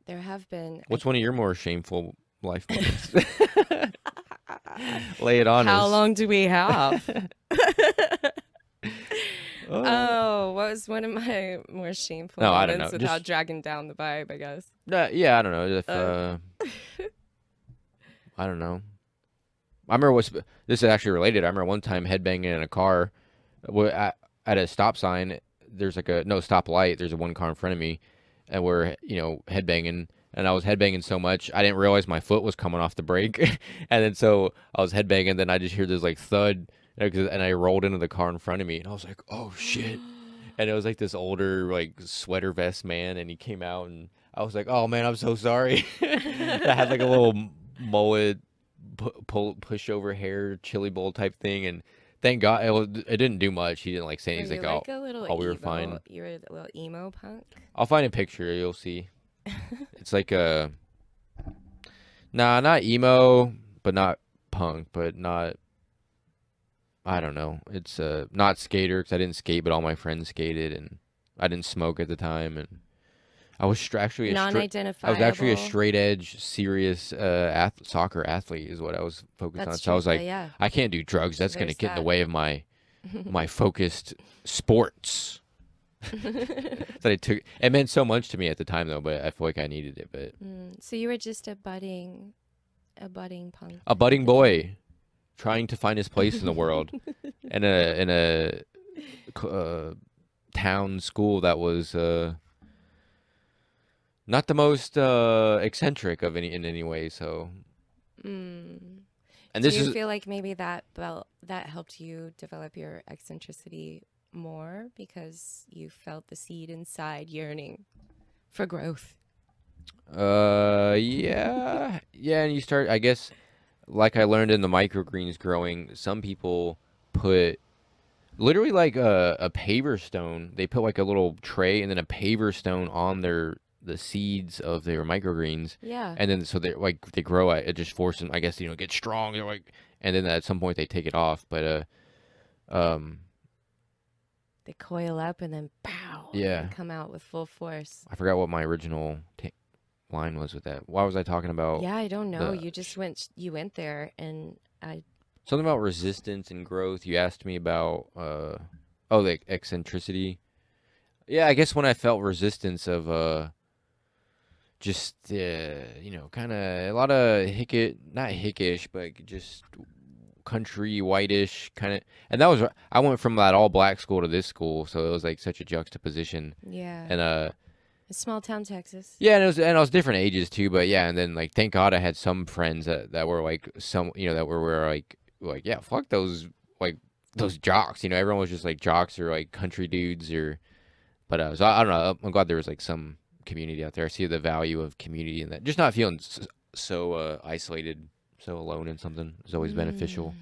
there have been. What's one of your more shameful life moments? Lay it on us. How long do we have? Oh, what was one of my more shameful moments I don't know. Without dragging down the vibe, I guess? Yeah, I don't know. If I don't know. I remember this is actually related. I remember one time headbanging in a car at a stop sign. There's like a stop light. There's a one car in front of me, and we're headbanging. And I was headbanging so much, I didn't realize my foot was coming off the brake. And then so I was headbanging, then I just hear this like thud. And I rolled into the car in front of me, and I was like, "Oh shit!" And it was like this older, like sweater vest man, and he came out, and I was like, "Oh man, I'm so sorry." I had like a little mullet, pushover hair, chili bowl type thing, and thank God it didn't do much. He didn't like say anything. Like a little we were fine. You're a little emo punk. I'll find a picture. You'll see. It's like not emo, but not punk, but not. I don't know. It's not skater because I didn't skate, but all my friends skated, and I didn't smoke at the time, and I was actually I was actually a non-identifiable. straight edge, serious soccer athlete is what I was focused on. That's So I true. was like, Yeah. I can't do drugs. So That's gonna there's get in the that. way of my focused sports. That I took. It meant so much to me at the time though, but I feel like I needed it. But So you were just a budding punk a at budding the time. boy trying to find his place in the world, in a town school that was not the most eccentric of in any way. So, Mm. and Do this you is feel like maybe that helped you develop your eccentricity more because you felt the seed inside yearning for growth? yeah, and you start, I guess, like I learned in the microgreens growing, some people put literally like a paver stone. They put like a little tray and then a paver stone on the seeds of their microgreens, Yeah. and then so they like they grow. It just forces them, I guess, get strong. They're like, and then at some point they take it off. But um, They coil up and then pow, they yeah, come out with full force. I forgot what my original line was with that. Why was I talking about Yeah, I don't know. the You went there and I something about resistance and growth? You asked me about oh, like eccentricity. Yeah, I guess when I felt resistance of just kind of a lot of not hickish, but just country whitish kind of. And that was I went from that all black school to this school, so it was like such a juxtaposition. yeah. And A small town Texas. yeah, and I was different ages too, but yeah, and then like thank God I had some friends that were like some that were like yeah, fuck those like those jocks, everyone was just like jocks or like country dudes or. But so I don't know. I'm glad there was like some community out there. I see the value of community in that. Just not feeling so isolated, so alone in something is always beneficial.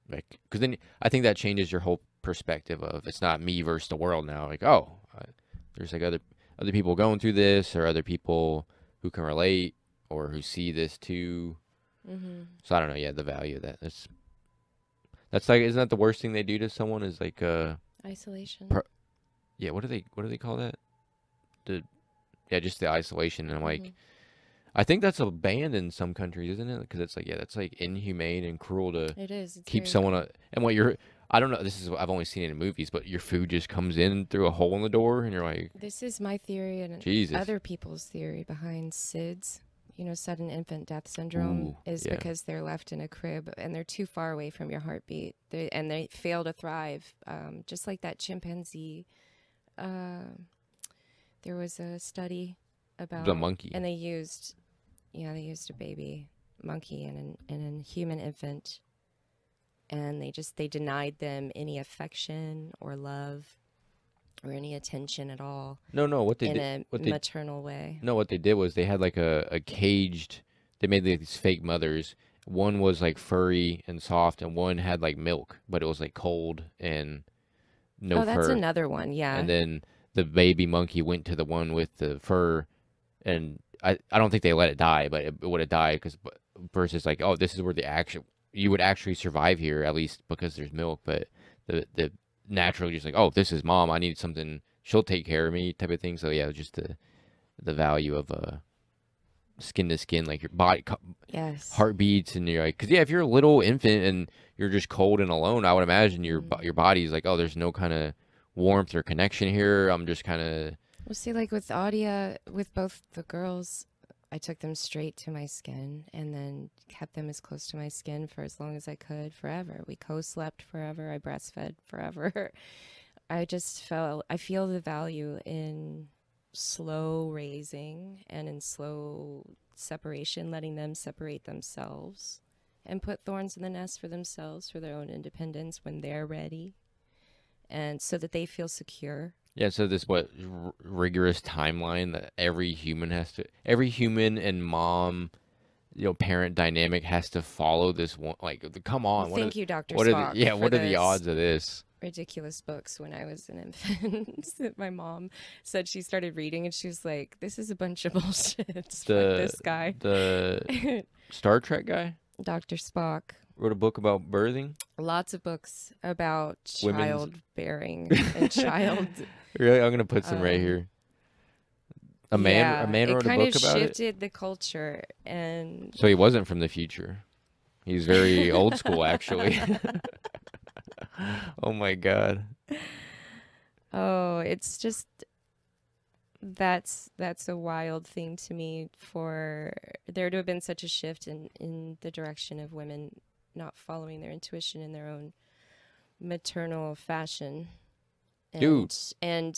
Like, because then I think that changes your whole perspective of it's not me versus the world now. Like, oh, there's like other people going through this, or other people who can relate or who see this too. So I don't know. Yeah, the value of that. That's like, isn't that the worst thing they do to someone? Is like Isolation. yeah, what do they call that? Just the isolation. And I'm like, I think that's a banned in some countries, isn't it? Because it's like, yeah, that's like inhumane and cruel to It is. It's keep very someone. cool. And I don't know. I've only seen it in movies, but your food just comes in through a hole in the door, and you're like, This is my theory and Jesus. other people's theory behind SIDS. Sudden infant death syndrome Ooh, is yeah. because they're left in a crib and they're too far away from your heartbeat. And they fail to thrive. Just like that chimpanzee. There was a study about The monkey. and they used a baby monkey and a human infant, and they denied them any affection or love or any attention at all No, what they in did, a maternal way. no, what they did was they had like a caged. They made like these fake mothers. One was like furry and soft, and one had like milk, but it was like cold and no Oh, that's fur. another one. Yeah. And then the baby monkey went to the one with the fur, and I don't think they let it die, but it would have died because versus like, oh, this is where you would actually survive here, at least because there's milk. But the naturally just like, oh, this is mom, I need something, she'll take care of me type of thing. So yeah, just the value of skin to skin, like your body Yes. heartbeats, and you're like, because yeah, if you're a little infant and you're just cold and alone, I would imagine your body's like, oh, there's no kind of warmth or connection here. I'm just kind of. Well, see, like with Audia, with both the girls, I took them straight to my skin and then kept them as close to my skin for as long as I could, forever. We co-slept forever. I breastfed forever. I feel the value in slow raising and in slow separation, letting them separate themselves and put thorns in the nest for themselves for their own independence when they're ready, and so that they feel secure. Yeah, so this rigorous timeline that every human and mom, parent dynamic has to follow this one. Like, come on, Well, thank you, Dr. what Spock, for what are the odds of this? ridiculous books when I was an infant that my mom said she started reading, and she was like, "This is a bunch of bullshit." Fuck this guy. The Star Trek guy, Dr. Spock. wrote a book about birthing. Lots of books about Women's- childbearing and child. Really, I'm gonna put some right here. A Yeah, man it wrote a kind of book about it. shifted the culture, and So he wasn't from the future. He's very old school, actually. Oh my God. oh, it's just that's a wild thing to me for there to have been such a shift in the direction of women not following their intuition in their own maternal fashion Dude, and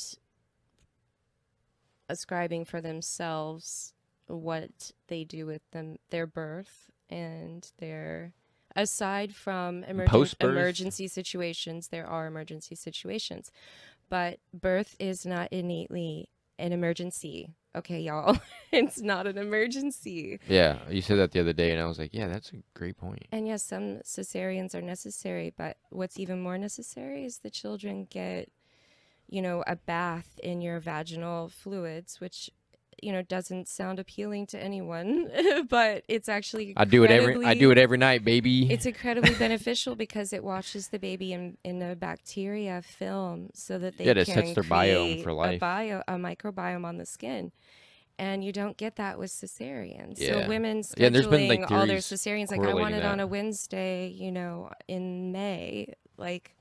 ascribing for themselves what they do with their birth and their aside from post-birth? emergency situations, there are emergency situations, but birth is not innately an emergency. Okay, y'all. It's not an emergency. Yeah, you said that the other day, and I was like, yeah, that's a great point. And yes, some cesareans are necessary, but what's even more necessary is the children get, a bath in your vaginal fluids, which, doesn't sound appealing to anyone, but it's actually I do it every night, baby. it's incredibly beneficial because it washes the baby in a bacteria film so that they That sets can their biome create for life. a microbiome on the skin. And you don't get that with cesareans. Yeah. So women Yeah, there's been, like, scheduling all their theories cesareans, like I want correlating it on that. a Wednesday, in May, like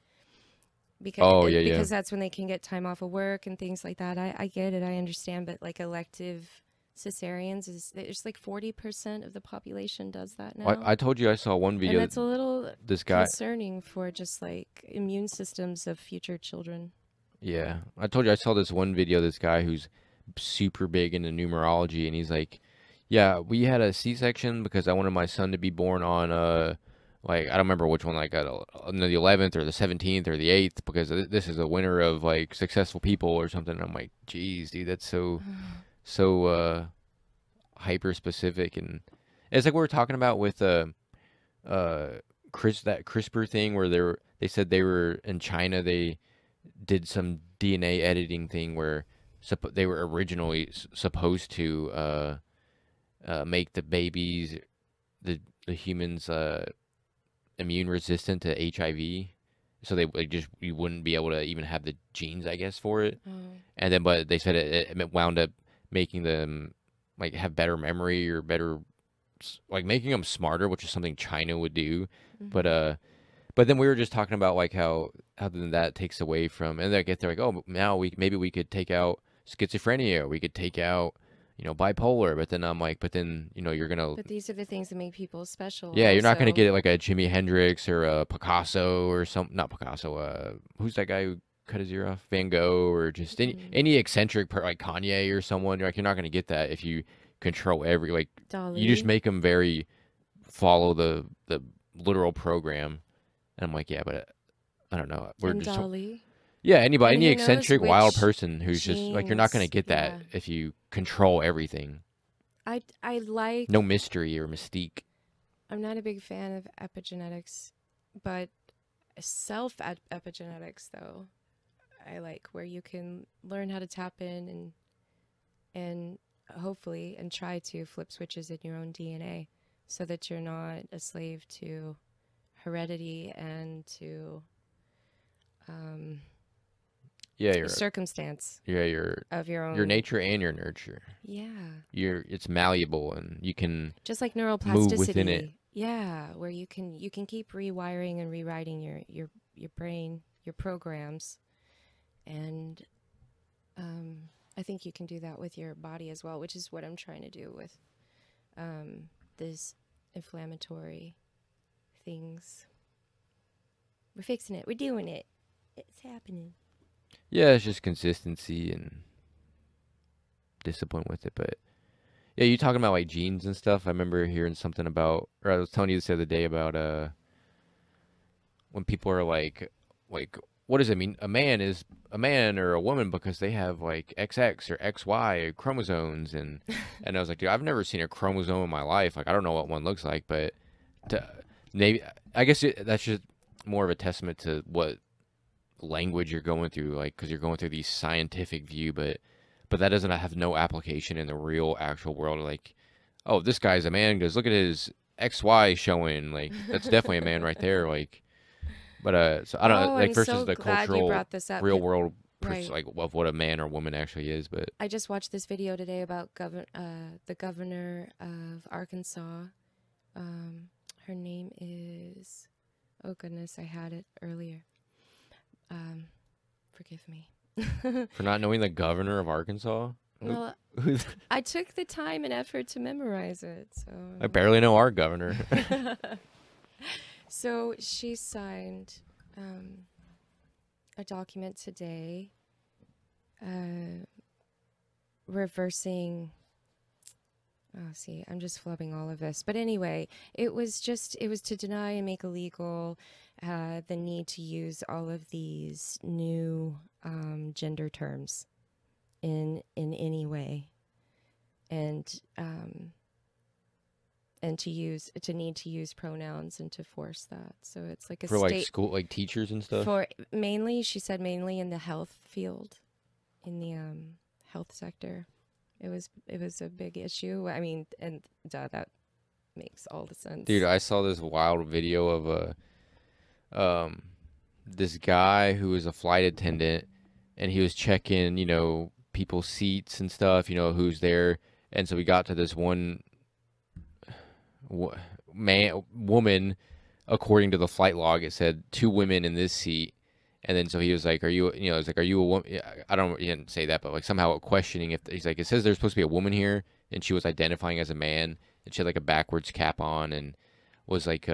Oh, yeah, yeah. because that's when they can get time off of work and things like that. I get it, I understand, but like elective cesareans there's like 40% of the population does that now. I told you I saw one And video. that's a little This guy, concerning for just like immune systems of future children. yeah, I told you I saw this one video. This guy who's super big into numerology, and he's like, yeah, we had a C-section because I wanted my son to be born on like, I don't remember which one, like on the 11th or the 17th or the 8th, because this is a winter of like successful people or something. And I'm like, geez, dude, that's so hyper specific. And it's like we were talking about with that CRISPR thing where they said they were in China, they did some DNA editing thing where they were originally supposed to make the babies, the humans, immune resistant to HIV, so you wouldn't be able to even have the genes, I guess, for it. And then, but they said it wound up making them like have better memory or better, like making them smarter, which is something China would do. But then we were just talking about like how then that takes away from, and they're like, oh, now maybe we could take out schizophrenia, we could take out, bipolar. But then I'm like, you're gonna. But these are the things that make people special. Yeah, you're not gonna also. get like a Jimi Hendrix or a Picasso or not Picasso. Who's that guy who cut his ear off? Van Gogh, or just any eccentric like Kanye or someone. You're not gonna get that if you control you just Dolly. make them very follow the literal program. And I'm like, yeah, but I don't know. And Dolly. Yeah, any And who eccentric knows wild which person who's just like, you're not gonna genes, get that yeah. if you control everything. I like. No mystery or mystique. I'm not a big fan of epigenetics, but epigenetics though, I like, where you can learn how to tap in and hopefully and try to flip switches in your own DNA so that you're not a slave to heredity and to Yeah, circumstance of your nature and your nurture. Yeah. It's malleable and you can just like neuroplasticity. Move within it. Yeah, where you can keep rewiring and rewriting your brain, your programs, and I think you can do that with your body as well, which is what I'm trying to do with this inflammatory things. We're fixing it. We're doing it. It's happening. Yeah, it's just consistency and discipline with it. But yeah, you talking about like genes and stuff. I remember hearing something about, or I was telling you this the other day about when people are like, what does it mean? A man is a man or a woman because they have like XX or XY chromosomes, and I was like, dude, I've never seen a chromosome in my life. Like, I don't know what one looks like, but maybe I guess that's just more of a testament to what language you're going through, like, because you're going through the scientific view, but that doesn't have no application in the real actual world. Like, oh, this guy's a man because look at his XY showing, like, that's definitely a man right there. Like, but so I don't know, like, I'm versus so the glad you cultural brought this up. real world like of what a man or woman actually is. But I just watched this video today about the governor of Arkansas. Her name is, oh goodness, I had it earlier. Forgive me. for not knowing the governor of Arkansas. Well, I took the time and effort to memorize it, so I barely know our governor. So she signed a document today reversing. Oh, see, I'm just flubbing all of this. But anyway, it was to deny and make illegal the need to use all of these new gender terms in any way, and to need to use pronouns and to force that. So it's like a for like school, like teachers and stuff. For mainly, she said mainly in the health field, in the health sector. It was a big issue. I mean, and that makes all the sense. Dude, I saw this wild video of this guy who was a flight attendant, and he was checking, you know, people's seats and stuff, you know, who's there. And so we got to this one woman, according to the flight log, it said 2 women in this seat. And then so he was like, are you, you know, it's like, are you a woman? I don't, he didn't say that, but like somehow questioning if he's like, it says there's supposed to be a woman here. And she was identifying as a man, and she had like a backwards cap on, and was like,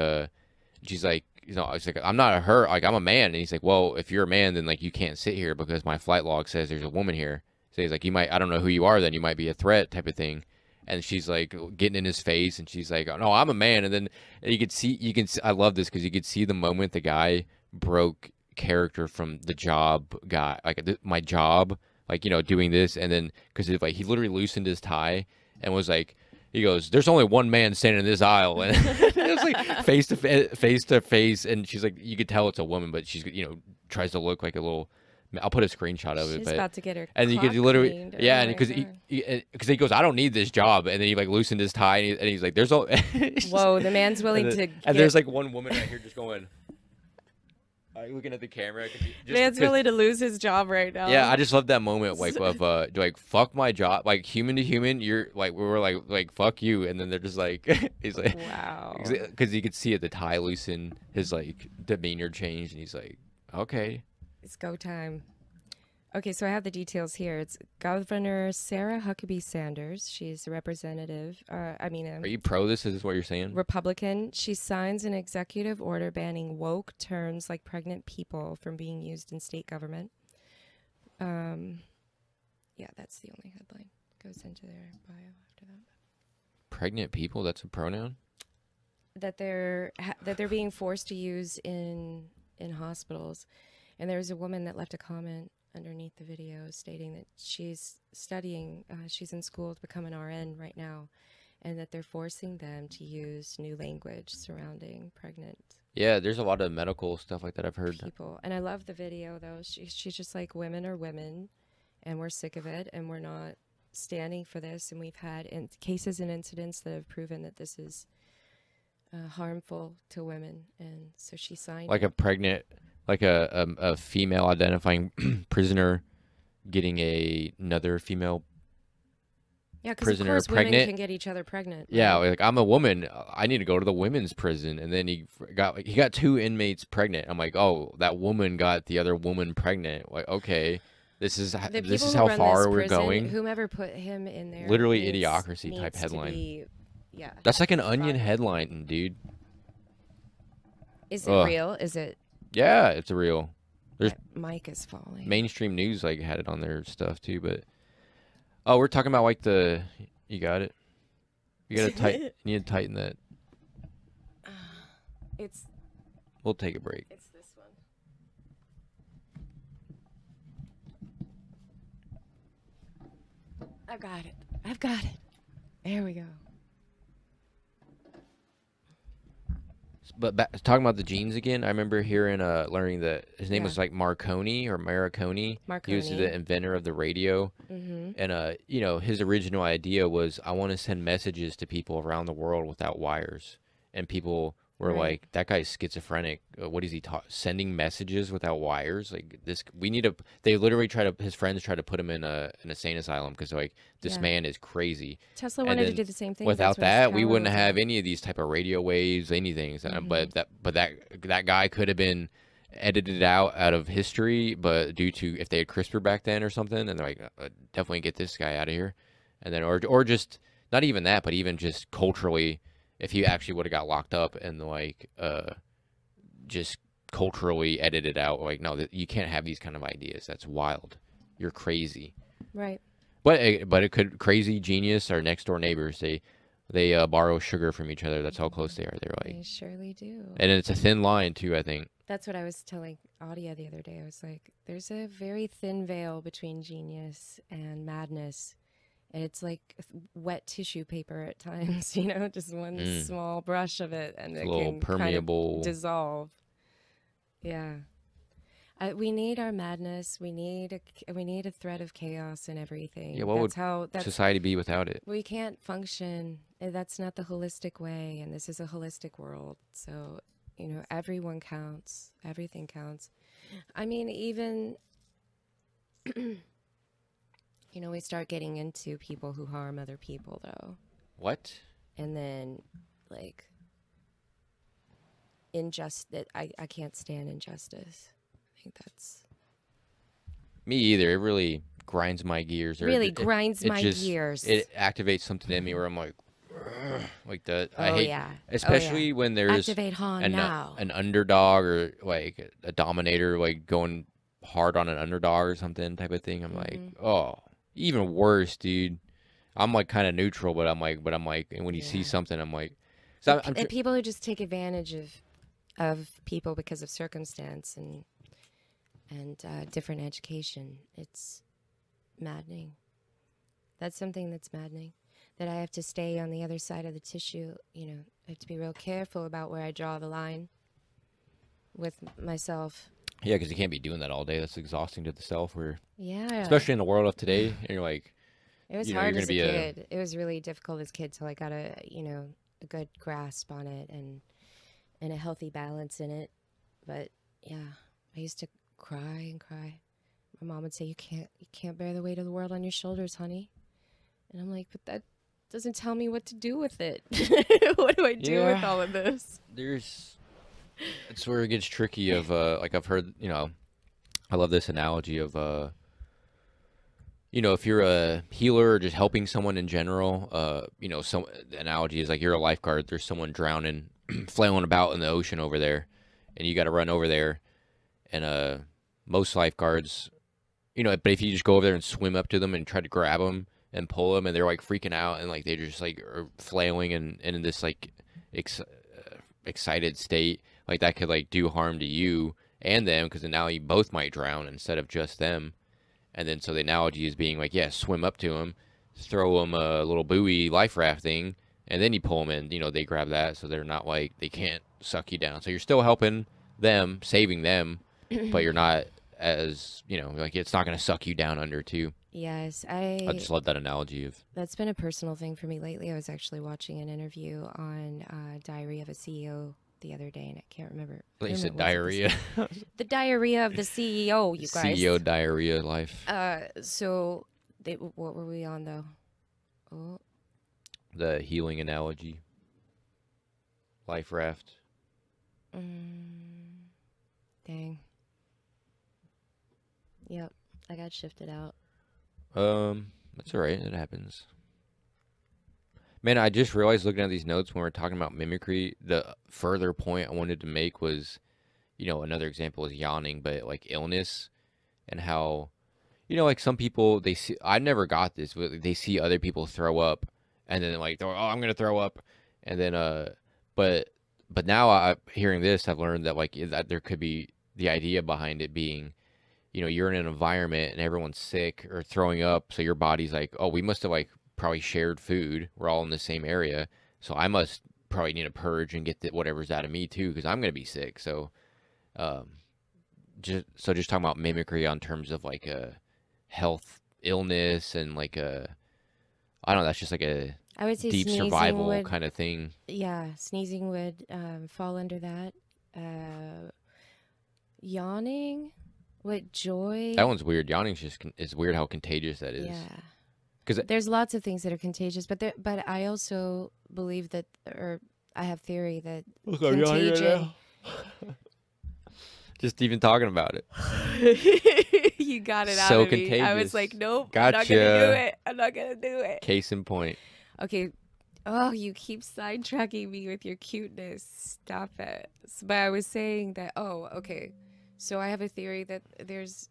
she's like, you know, I was like, I'm not a her, like I'm a man. And he's like, well, if you're a man, then like you can't sit here because my flight log says there's a woman here. So he's like, you might, I don't know who you are, then you might be a threat type of thing. And she's like getting in his face, and she's like, oh, no, I'm a man. And then you can see, I love this because you could see the moment the guy broke character from the job guy, like my job, like, you know, doing this. And then because like he literally loosened his tie and was like, he goes, there's only one man standing in this aisle. And it was like face to face. And she's like, you could tell it's a woman, but she's, you know, tries to look like a little, I'll put a screenshot of it. She's but about to get her and you could literally, yeah, and because he goes, I don't need this job, and then he like loosened his tie, and he's like, there's all. Whoa, the man's willing to. And there's like one woman right here just going. Looking at the camera, man's willing to lose his job right now. Yeah, I just love that moment, like of like fuck my job, like human to human. You're like we were like fuck you, and then they're just like he's like wow, because you could see it, the tie loosen, his like demeanor changed, and he's like okay, it's go time. Okay, so I have the details here. It's Governor Sarah Huckabee Sanders. She's a representative. Are you pro this? Is this what you're saying? Republican. She signs an executive order banning woke terms like pregnant people from being used in state government. Yeah, that's the only headline. Goes into their bio after that. Pregnant people? That's a pronoun? That they're being forced to use in hospitals. And there was a woman that left a comment underneath the video stating that she's studying, she's in school to become an RN right now, and that they're forcing them to use new language surrounding pregnant. Yeah, there's a lot of medical stuff like that I've heard. People. And I love the video though. She's just like, women are women, and we're sick of it, and we're not standing for this. And we've had cases and incidents that have proven that this is harmful to women. And so she signed like a pregnant, like a female identifying prisoner getting another female prisoner of course pregnant. Women can get each other pregnant. Right? Yeah, like I'm a woman, I need to go to the women's prison, and then he got 2 inmates pregnant. I'm like, oh, that woman got the other woman pregnant. Like, okay, this is how far we're going. Whomever put him in there, literally idiocracy type headline. Yeah, that's like an Onion headline, dude. Is it real? Is it? Yeah, it's real. There's mic is falling. Mainstream news like had it on their stuff too, but we're talking about like you got it. You gotta you need to tighten that. We'll take a break. It's this one. I've got it. There we go. But talking about the genes again, I remember hearing, learning that his name was like Marconi or Marconi. He was the inventor of the radio. Mm-hmm. And, you know, his original idea was, I want to send messages to people around the world without wires. And people where like that guy's schizophrenic. What is he sending messages without wires? Like this, we need to. They literally his friends try to put him in an insane asylum because like this man is crazy. Tesla And wanted to then do the same thing. without That's what his that, we tower wouldn't was have at. any of these type of radio waves, anything. But that guy could have been edited out of history, but due to if they had CRISPR back then or something, and they're like, definitely get this guy out of here, and then or just not even that, but even just culturally, if he actually would have got locked up and like just culturally edited out, like no, you can't have these kind of ideas. That's wild. You're crazy. Right. But it could crazy genius our next door neighbors. They borrow sugar from each other. That's how close they are. They're like They surely do. And it's a thin line too, I think. That's what I was telling Audia the other day. I was like, there's a very thin veil between genius and madness. And it's like wet tissue paper at times, you know, just one small brush of it and it's it a little can permeable kind of dissolve. Yeah. We need our madness. We need a thread of chaos and everything. Yeah, what would society be without it? We can't function. That's not the holistic way, and this is a holistic world. So, you know, everyone counts. Everything counts. I mean, even, you know, we start getting into people who harm other people, though. What? And then, like, injustice. I can't stand injustice. I think that's... Me either. It really grinds my gears. Really grinds my gears. It activates something in me where I'm like that. I hate, yeah. especially when there's Activate Han now. An underdog or like a dominator like going hard on an underdog or something type of thing. I'm like, oh, even worse, dude. I'm like kind of neutral, but I'm like, and when you see something, I'm like, so and people who just take advantage of people because of circumstance and different education. It's maddening. That's something that's maddening. That I have to stay on the other side of the tissue. You know, I have to be real careful about where I draw the line with myself. Yeah, because you can't be doing that all day. That's exhausting to the self. Especially in the world of today, and you're like, it was hard as a kid. It was really difficult as a kid till I got a good grasp on it and a healthy balance in it. But yeah, I used to cry and cry. My mom would say, you can't bear the weight of the world on your shoulders, honey. And I'm like, but that doesn't tell me what to do with it. What do I do with all of this? It's where it gets tricky of like I've heard, you know, I love this analogy of you know, if you're a healer or just helping someone in general, you know, the analogy is like you're a lifeguard, there's someone drowning, flailing about in the ocean over there, and you got to run over there. And most lifeguards, you know, but if you just go over there and swim up to them and try to grab them and pull them, and they're like freaking out and like they just like are flailing and in this like excited state, like that could like do harm to you and them, because now you both might drown instead of just them. And then so the analogy is being like, yeah, swim up to them, throw them a little buoy life raft thing, and then you pull them in. You know, they grab that, so they're not like they can't suck you down. So you're still helping them, saving them, but you're not as, you know, like it's not going to suck you down under too. Yes, I just love that analogy of. That's been a personal thing for me lately. I was actually watching an interview on Diary of a CEO the other day, and I can't remember. You said diarrhea. The diarrhea of the CEO, you guys. CEO diarrhea life. So, what were we on though? Oh. The healing analogy. Life raft. Dang. Yep, I got shifted out. That's all right. It happens. Man, I just realized looking at these notes when we're talking about mimicry, the further point I wanted to make was, you know, another example is yawning, but like illness and how, you know, like some people, they see, I never got this, but they see other people throw up and then like, oh, I'm going to throw up. And then, but now hearing this, I've learned that like that there could be the idea behind it being, you know, you're in an environment and everyone's sick or throwing up. So your body's like, oh, we must have like probably shared food. We're all in the same area. So I must probably need a purge and get whatever's out of me too, because I'm going to be sick. So, just talking about mimicry on terms of like a health illness and like I don't know, that's just like I would say deep sneezing survival would, kind of thing. yeah, sneezing would fall under that. Yawning, what That joy. one's weird. Yawning's just is weird how contagious that is. Yeah. Because There's lots of things that are contagious, but I also believe that, or I have theory that look, I'm yawning right contagion. now. Just even talking about it. You got it out So of me. I was contagious. like, nope, I'm not Gotcha. gonna do it. I'm not gonna do it. Case in point. Okay. Oh, you keep sidetracking me with your cuteness. Stop it. But I was saying that, oh, okay. So I have a theory that there's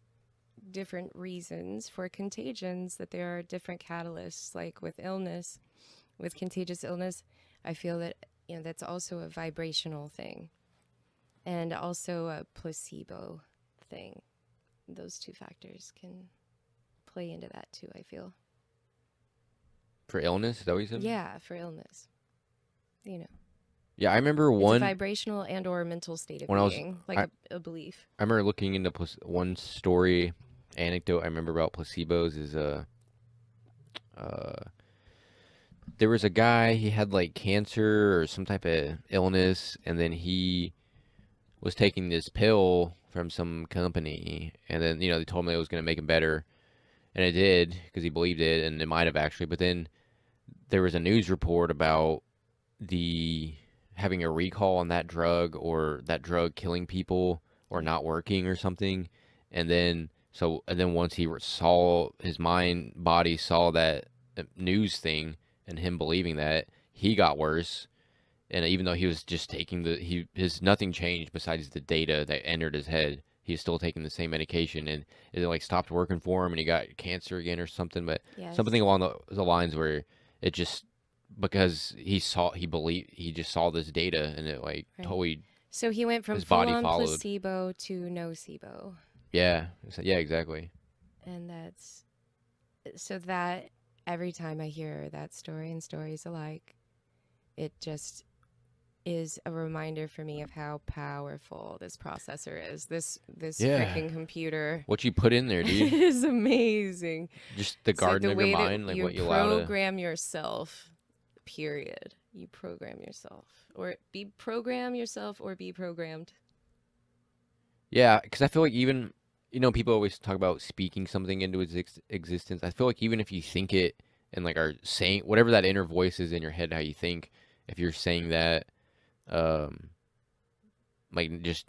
different reasons for contagions, that there are different catalysts, like with illness, with contagious illness. I feel that, that's also a vibrational thing and also a placebo thing. Those two factors can play into that too, I feel. For illness, is that what you said? Yeah, for illness. Yeah, I remember It's one a vibrational and or mental state of when being, like a belief. I remember looking into one story anecdote I remember about placebos is there was a guy, he had like cancer or some type of illness, and then he was taking this pill from some company, and then they told him it was going to make him better, and it did because he believed it, and it might have actually. But then there was a news report about having a recall on that drug, or that drug killing people or not working or something, and then once he saw, his body saw that news thing and him believing that, he got worse. And even though he was just taking his nothing changed besides the data that entered his head. He was still taking the same medication, and it like stopped working for him, and he got cancer again or something. But something along the lines where it just, because he just saw this data, and it like totally. So he went from full-on placebo to nocebo. Yeah. Yeah. Exactly. And that every time I hear that story and stories alike, it just is a reminder for me of how powerful this processor is. This freaking computer. What you put in there, dude, is amazing. Just the garden of your mind, like what you allow to program yourself. Period. You program yourself, or program yourself, or be programmed. Yeah, because I feel like even people always talk about speaking something into its existence. I feel like even if you think it and like are saying whatever that inner voice is in your head, how you think, if you're saying that, like just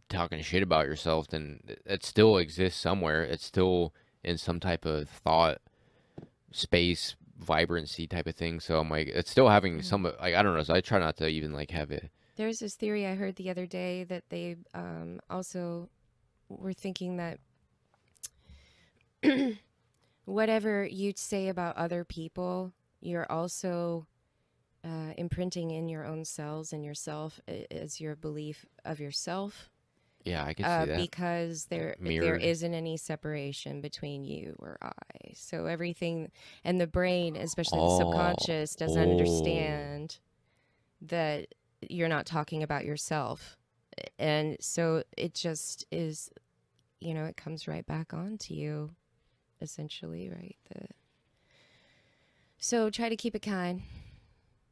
talking shit about yourself, then it still exists somewhere. It's still in some type of thought space, vibrancy type of thing. So I'm like, it's still having some, like, I don't know. So I try not to even like have it. There's this theory I heard the other day that they also were thinking that whatever you say about other people, you're also imprinting in your own cells and yourself as your belief of yourself. Yeah, I can see that. Because there isn't any separation between you or I. So everything, and the brain, especially the subconscious, doesn't understand that you're not talking about yourself. And so it just is, it comes right back onto you, essentially, right? So try to keep it kind.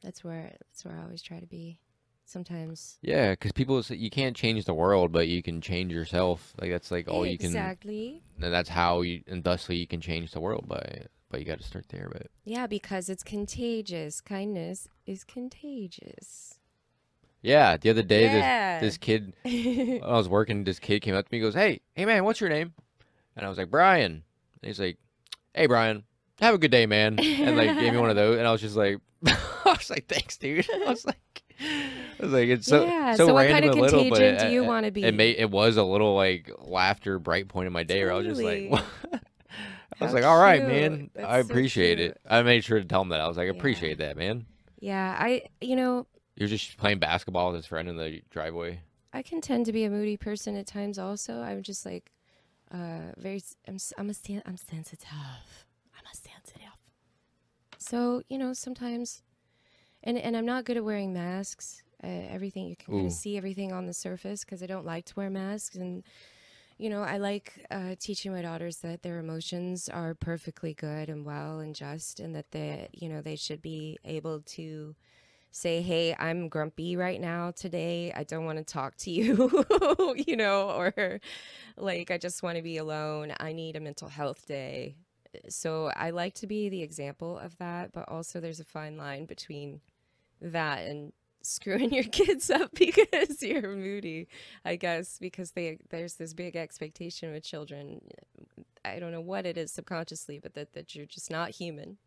That's where I always try to be. Sometimes. Yeah, because people say you can't change the world, but you can change yourself. Like that's like all you can. Exactly. And that's how and thusly you can change the world but you got to start there. But yeah, because it's contagious. Kindness is contagious. Yeah, the other day this kid, when I was working, this kid came up to me and goes, hey man, what's your name? And I was like, Brian. And he's like, hey Brian, have a good day, man. And like gave me one of those, and I was just like, I was like, thanks, dude. I was like, it's so what kind of little, contagion do you want to be? It was a little like laughter bright point in my day, where I was just like, what? I was like, How all right, cute. man. That's I so appreciate cute. it. I made sure to tell him that. I was like, I appreciate that, man. Yeah, You're just playing basketball with his friend in the driveway. I can tend to be a moody person at times. Also, I'm just like I'm sensitive. I'm sensitive. So sometimes, and I'm not good at wearing masks. Everything you can kind of see everything on the surface because I don't like to wear masks, and You know, I like teaching my daughters that their emotions are perfectly good and well and just, and that they, you know, they should be able to say, hey, I'm grumpy right now today. I don't want to talk to you, you know, or like, I just want to be alone. I need a mental health day. So I like to be the example of that, but also there's a fine line between that and screwing your kids up because you're moody, I guess, because there's this big expectation with children. I don't know what it is subconsciously, but that you're just not human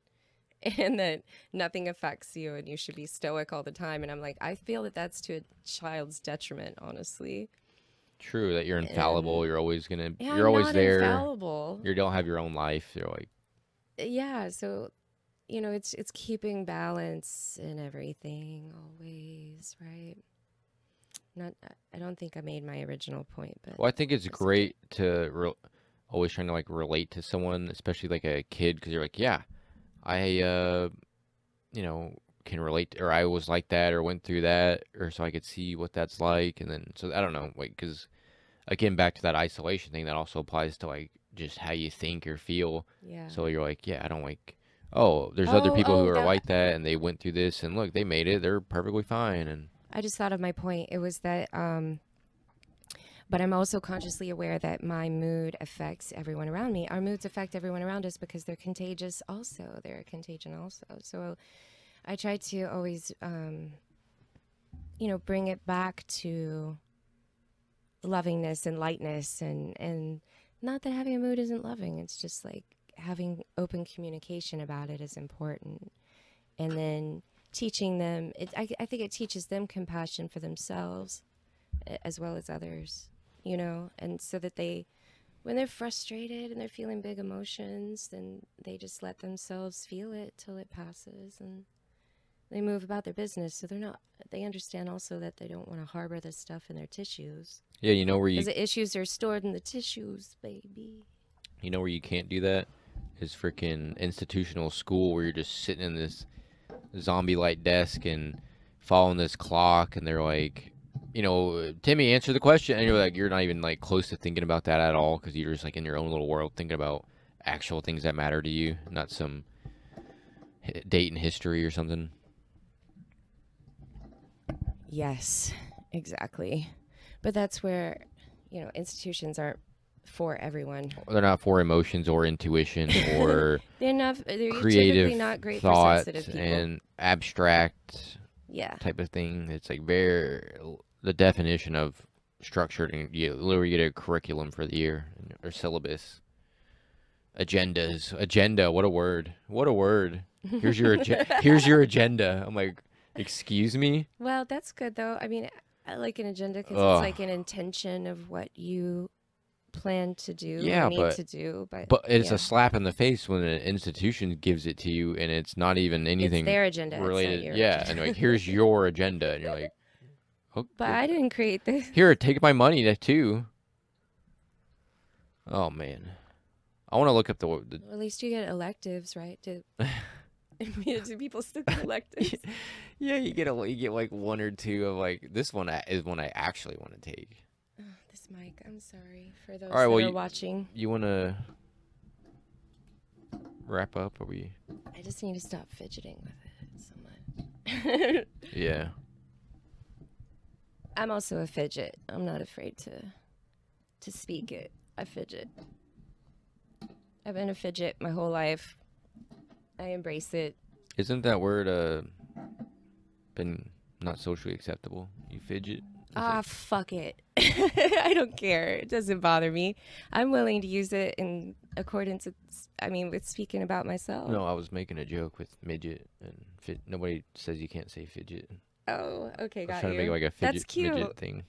and that nothing affects you and you should be stoic all the time. And I'm like, I feel that that's to a child's detriment, honestly. True, that you're infallible. And You're always gonna. yeah, You're I'm always not there. infallible. You don't have your own life. You're like, Yeah, so you know, it's keeping balance in everything always, right? Not, I don't think I made my original point, but well, I think it's that's okay. great to always trying to like relate to someone, especially like a kid, because you're like, yeah, I you know, can relate, or I was like that, or went through that, or so I could see what that's like, and then so I don't know, like, because again, back to that isolation thing, that also applies to like just how you think or feel. Yeah. So you're like, yeah, I don't like. Oh, there's other Oh, people who oh, are that like that, and they went through this, and look, they made it. They're perfectly fine, and I just thought of my point. It was that but I'm also consciously aware that my mood affects everyone around me. Our moods affect everyone around us because they're contagious also. They're a contagion also. So I try to always you know, bring it back to lovingness and lightness and not that having a mood isn't loving. It's just like having open communication about it is important. And then teaching them, I think it teaches them compassion for themselves as well as others, you know, and so that they, when they're frustrated and they're feeling big emotions, then they just let themselves feel it till it passes and they move about their business. So they're not, they understand also that they don't want to harbor this stuff in their tissues. yeah, you know where Because you the issues are stored in the tissues, baby. can't do that is freaking institutional school, where you're just sitting in this zombie-like desk and following this clock, and they're like, you know, Timmy, answer the question, and you're like, you're not even like close to thinking about that at all, because you're just like in your own little world thinking about actual things that matter to you, not some date in history or something. Yes, exactly. But that's where, you know, institutions aren't for everyone. They're not for emotions or intuition or They're creative typically not great for thought sensitive people. and abstract Yeah. type of thing. It's like very the definition of structured, and you literally get a curriculum for the year or syllabus. Agenda. What a word. What a word. Here's your here's your agenda. I'm like, excuse me. Well, that's good though. I mean, I like an agenda because it's Ugh. like an intention of what you plan to do Yeah, or need to do. But it's yeah, a slap in the face when an institution gives it to you, and it's not even it's anything their agenda. related. It's not your Yeah, agenda. and like, here's your agenda, and you're like, But okay. I didn't create this. Here, take my money too. Oh man, I want to look up the Well, at least you get electives, right? Do people still get electives? yeah, you get like one or two of like, this one is one I actually want to take. Oh, this mic. I'm sorry for those All right, that well, are watching. you want to wrap up? Are we? I just need to stop fidgeting with it so much. Yeah. I'm also a fidget. I'm not afraid to speak it. I fidget. I've been a fidget my whole life. I embrace it. Isn't that word been not socially acceptable? You fidget. Ah, fuck it. I don't care. It doesn't bother me. I'm willing to use it in accordance with, with speaking about myself. No, I was making a joke with midget and nobody says you can't say fidget. Oh, okay, I was got trying you. to make like a That's fidget cute. midget thing.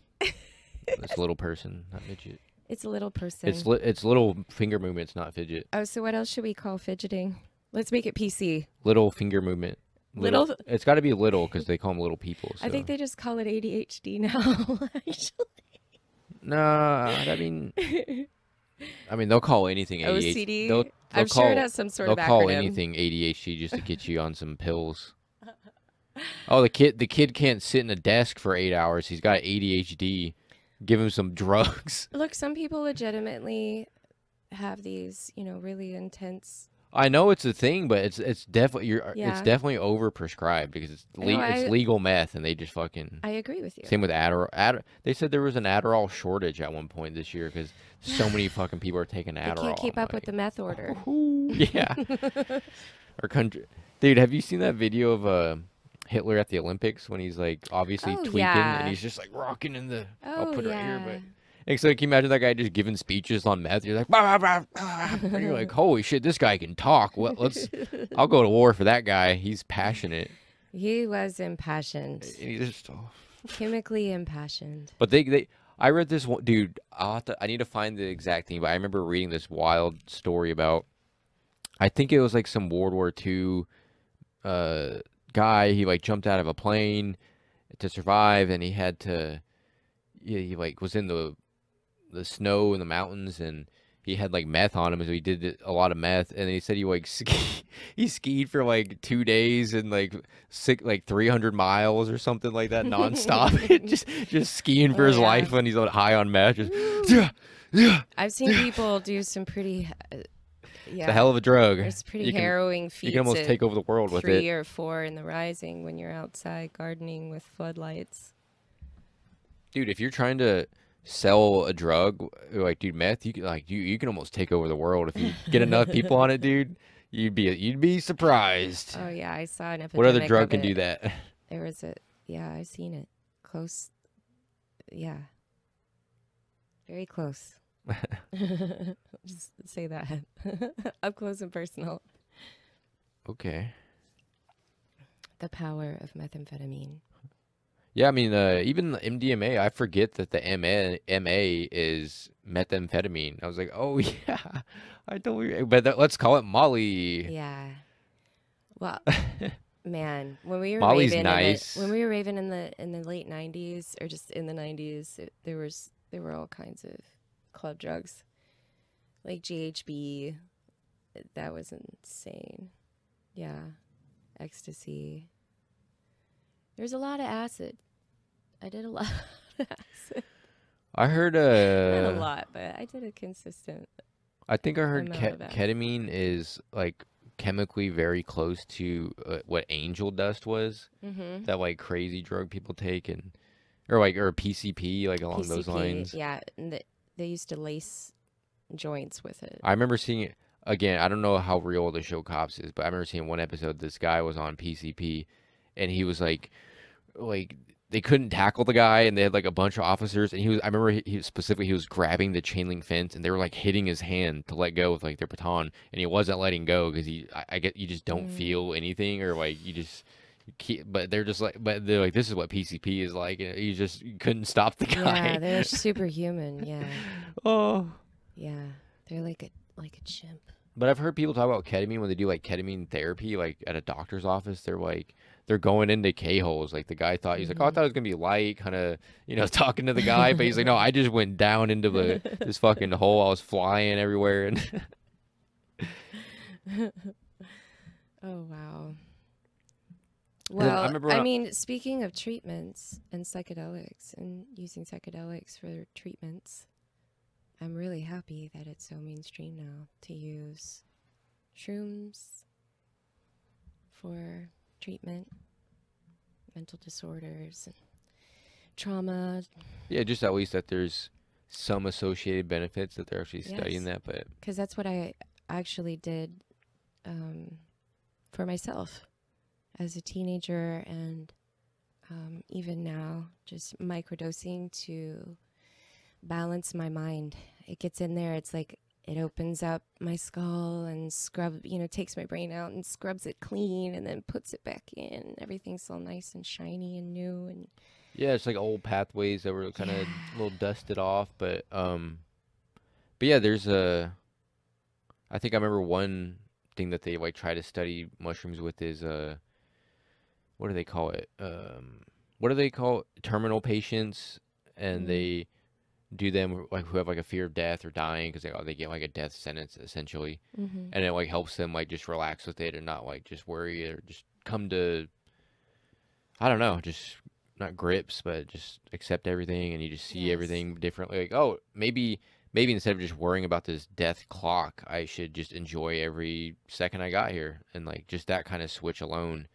This little person, not midget. It's a little person. It's little finger movements, not fidget. Oh, so what else should we call fidgeting? Let's make it PC. Little finger movement. Little. It's got to be little because they call them little people. So. I think they just call it ADHD now. Actually. Nah, I mean, they'll call anything ADHD. OCD. They'll I'm call, sure it has some sort of They'll acronym. call anything ADHD just to get you on some pills. Oh, the kid can't sit in a desk for 8 hours. He's got ADHD. give him some drugs. Look, some people legitimately have these, you know, really intense. I know it's a thing, but it's definitely it's Yeah. definitely overprescribed because it's it's legal meth, and they just fucking. I agree with you. Same with Adderall. They said there was an Adderall shortage at one point this year because so many fucking people are taking Adderall. They can't keep up with the meth order. Yeah. Our country, dude. Have you seen that video of Hitler at the Olympics when he's like obviously tweaking and he's just like rocking in the. I'll put it right here, but. And so, can you imagine that guy just giving speeches on meth? You're like, bah, bah, bah, and you're like, holy shit, this guy can talk. Well, I'll go to war for that guy. He's passionate. He was impassioned. And he's just, chemically impassioned. But I read this one, dude. I need to find the exact thing, but I remember reading this wild story about. I think it was like some World War II guy. He like jumped out of a plane to survive, and he had to. Yeah, he like was in the snow in the mountains, and he had like meth on him, so he did a lot of meth. And he said he like he skied for like 2 days and like 300 miles or something like that nonstop. just skiing for his life when he's high on meth. Just, yeah. I've seen people do some pretty it's a hell of a drug. It's pretty harrowing feats. You can almost take over the world with it. 3 or 4 in the rising when you're outside gardening with floodlights. Dude, if you're trying to sell a drug like, dude, meth, you can almost take over the world if you get enough people on it, dude. You'd be surprised. Oh yeah, I saw an epidemic. What other drug can do that? There was I've seen it close. Yeah, very close. Just say that up close and personal. Okay. The power of methamphetamine. Yeah, I mean, even the MDMA, I forget that the MA is methamphetamine. I was like, oh, yeah, I totally. But let's call it Molly. Yeah. Well, man, when we were Molly's raving nice. when we were raving in the late 90s, or just in the 90s, there were all kinds of club drugs, like GHB. That was insane. Yeah, ecstasy. There's a lot of acid. I did a lot of acid. I heard not a lot, but I did a consistent. I think I heard ketamine is like chemically very close to what angel dust was. Mm-hmm. That like crazy drug people take, or PCP, like along those lines. Yeah, and they used to lace joints with it. I remember seeing it again. I don't know how real the show Cops is, but I remember seeing one episode. This guy was on PCP, and he was like they couldn't tackle the guy, and they had like a bunch of officers, and I remember he was grabbing the chain link fence, and they were like hitting his hand to let go with like their baton, and he wasn't letting go because I get you just don't feel anything, or like you just but they're like this is what PCP is like, and you couldn't stop the guy. Yeah, they're superhuman. Yeah. Oh. Yeah, they're like a chimp. But I've heard people talk about ketamine when they do like ketamine therapy, like at a doctor's office. They're going into K-holes. Like the guy thought, he's like, oh, I thought it was going to be light, kind of, talking to the guy. But he's like, no, I just went down into this fucking hole. I was flying everywhere. And oh, wow. Well, I mean, speaking of treatments and psychedelics and using psychedelics for treatments, I'm really happy that it's so mainstream now to use shrooms for treatment, mental disorders, and trauma. Yeah, just at least that there's some associated benefits that they're actually studying that. But because that's what I actually did for myself as a teenager, and even now, just microdosing to balance my mind. It gets in there. It's like it opens up my skull and takes my brain out and scrubs it clean and then puts it back in. Everything's all nice and shiny and new. And yeah, it's like old pathways that were kind of a little dusted off. But yeah, there's I think I remember one thing that they like try to study mushrooms with is what do they call it? What do they call terminal patients? And they do them like who have like a fear of death or dying because they get like a death sentence essentially, and it like helps them like just relax with it and not like just worry or just come to, I don't know, just not grips, but just accept everything, and you just see Yes. everything differently. Like, oh, maybe instead of just worrying about this death clock, I should just enjoy every second I got here. And like just that kind of switch alone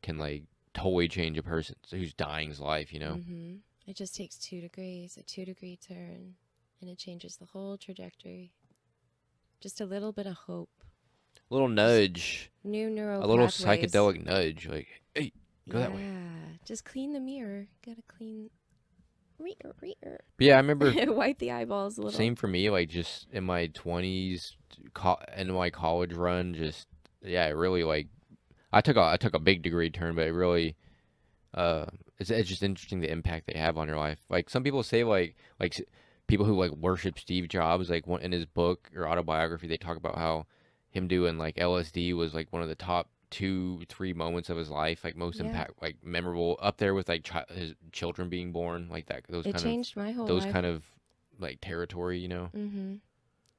can like totally change a person who's dying's life, you know? Mm-hmm. It just takes 2 degrees, a 2-degree turn, and it changes the whole trajectory. Just a little bit of hope. A little nudge, New neural a little pathways. psychedelic nudge, like, hey, go Yeah. that way. Just clean the mirror. Gotta clean. But yeah, I remember Wipe the eyeballs a little. same for me, like just in my 20s, in my college run, just, yeah, it really like, I took a big degree turn, but it really, it's just interesting the impact they have on your life. Like some people say people who like worship Steve Jobs, like in his book or autobiography, they talk about how him doing like LSD was like one of the top 2-3 moments of his life, like most impact, like memorable, up there with like his children being born, like that. It changed my whole those life. kind of like territory, you know. Mm-hmm.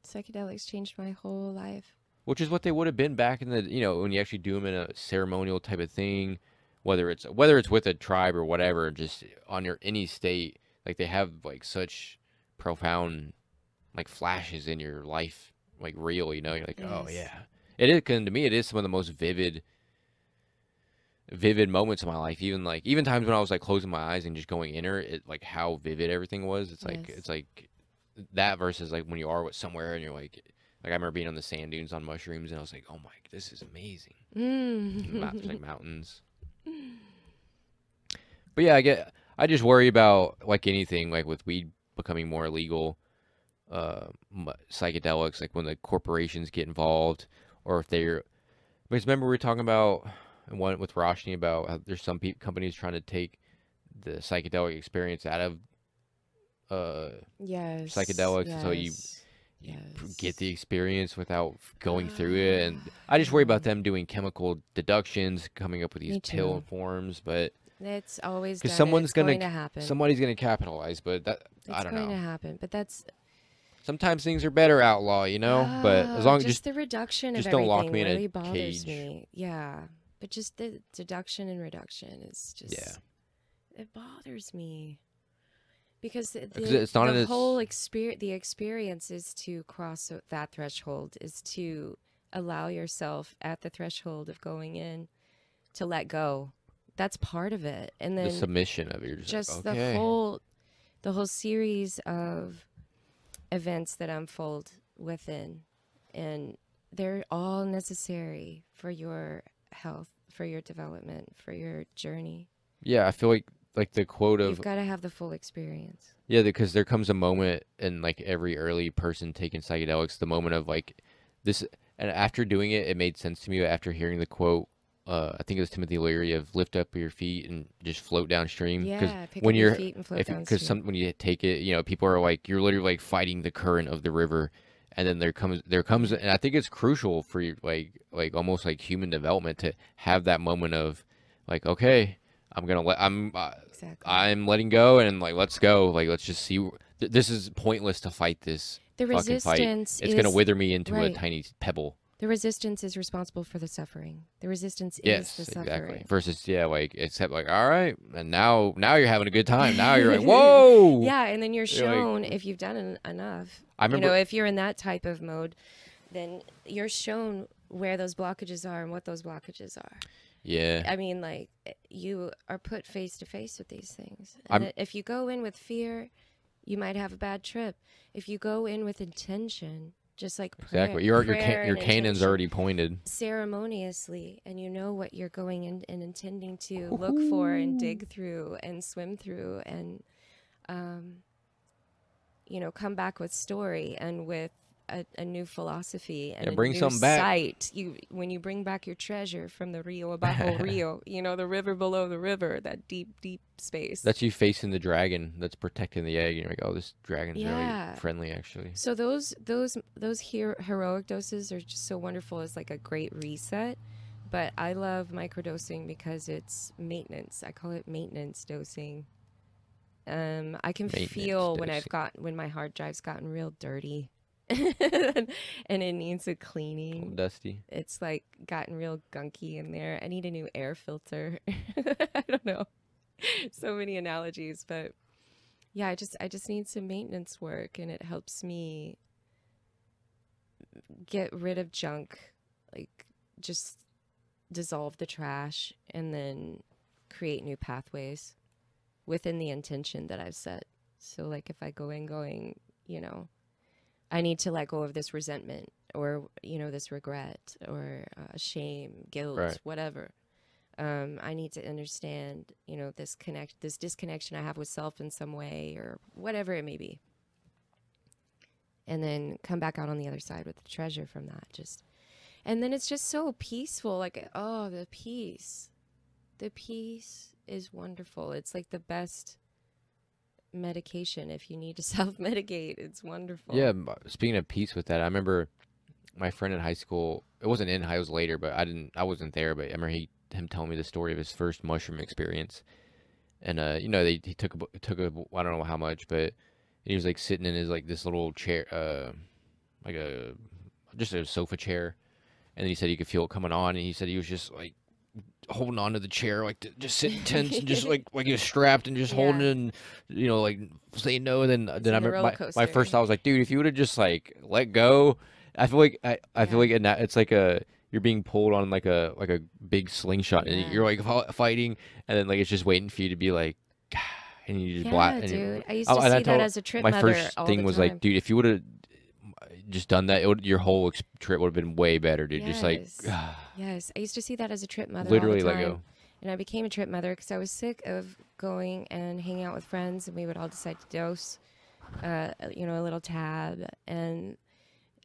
Psychedelics changed my whole life. Which is what they would have been back in the, when you actually do them in a ceremonial type of thing, whether it's with a tribe or whatever, just on your any state, like they have like such profound like flashes in your life, like real, you're like, oh Yes. yeah. It is, 'cause to me, it is some of the most vivid moments of my life. Even times when I was like closing my eyes and just going inner, it like how vivid everything was. It's like Yes. that versus like when you are with somewhere and you're like I remember being on the sand dunes on mushrooms and I was like, oh my, this is amazing. Mm. Like mountains. But yeah, I just worry about like anything, like with weed becoming more illegal, psychedelics, like when the corporations get involved, or if they're. Because remember we were talking about one with Roshni about how there's some companies trying to take the psychedelic experience out of Yes. psychedelics, so you Yes. get the experience without going through it. And I just worry about them doing chemical deductions, coming up with these pill forms, but it's always because going to happen. somebody's gonna capitalize, but I don't know. It's going to happen, but that's sometimes things are better outlaw, but as long as just the reduction just of don't everything lock me in really a bothers cage. me. Yeah, but just the deduction and reduction is just it bothers me because it's not the whole experience is to cross that threshold, is to allow yourself at the threshold of going in to let go. That's part of it, and then the submission of it. You're just like, okay. the whole series of events that unfold within, and they're all necessary for your health, for your development, for your journey. Yeah, I feel like the quote of you've got to have the full experience. Yeah, because there comes a moment in like every early person taking psychedelics, the moment of like this, and after doing it, it made sense to me after hearing the quote. I think it was Timothy Leary of lift up your feet and just float downstream. Yeah, pick up your feet and float downstream. Because when you take it, people are like, you're literally like fighting the current of the river, and then there comes, and I think it's crucial for you, like almost like human development to have that moment of like, okay, Exactly. I'm letting go, and like let's go, like let's just see. This is pointless to fight this fucking fight. It's gonna wither me into a tiny pebble. The resistance is responsible for the suffering. The resistance is the suffering. Exactly. Versus, except like, all right, and now you're having a good time. Now you're like, whoa. Yeah, and then you're shown, if you've done enough, I remember, if you're in that type of mode, then you're shown where those blockages are and what those blockages are. Yeah. I mean, like, you are put face to face with these things. And if you go in with fear, you might have a bad trip. If you go in with intention, just like prayer, exactly, your cannon's already pointed ceremoniously, and you know what you're going in and intending to look for and dig through and swim through, and come back with story and with a new philosophy and bring a new something back. Sight. When you bring back your treasure from the Rio Abajo Rio, the river below the river, that deep space. That's you facing the dragon that's protecting the egg, and you're like, oh, this dragon's really friendly, actually. So those heroic doses are just so wonderful. It's like a great reset. But I love microdosing because it's maintenance. I call it maintenance dosing. I can feel when my hard drive's gotten real dirty. And it needs a cleaning. Dusty. It's like gotten real gunky in there. I need a new air filter. I don't know. So many analogies, but yeah, I just need some maintenance work, and it helps me get rid of junk, like just dissolve the trash and then create new pathways within the intention that I've set. So like if I go in going, you know, I need to let go of this resentment or, you know, this regret or shame, guilt, Right. whatever. I need to understand, you know, this disconnection I have with self in some way or whatever it may be. And then come back out on the other side with the treasure from that. And then it's just so peaceful. Like, oh, the peace. The peace is wonderful. It's like the best medication if you need to self-medicate. It's Yeah. wonderful. Speaking of peace with that, I remember my friend in high school. It wasn't in high, it was later, but I wasn't there. But I remember him telling me the story of his first mushroom experience. And you know, he took a I don't know how much, but he was like sitting in his like this little chair, like a just a sofa chair. And then he said he could feel it coming on, and he said he was just like holding on to the chair, like just sitting tense and just like he was strapped and just holding Yeah. it, and you know, like saying no. And then It's I like a remember roller my coaster. first thought was like, dude, if you would have just like let go, I feel like I feel Yeah. like it's like you're being pulled on like a big slingshot, and Yeah. you're like fighting, and then like it's just waiting for you to be like, and you just Yeah, dude. I used to and I see that told as a trip my mother first all the thing was like, time. dude, if you would have just done that, your whole trip would have been way better, dude. Just like Yes. Yes. I used to see that as a trip mother all the literally let time. go. And I became a trip mother because I was sick of going and hanging out with friends, and we would all decide to dose, you know, a little tab, and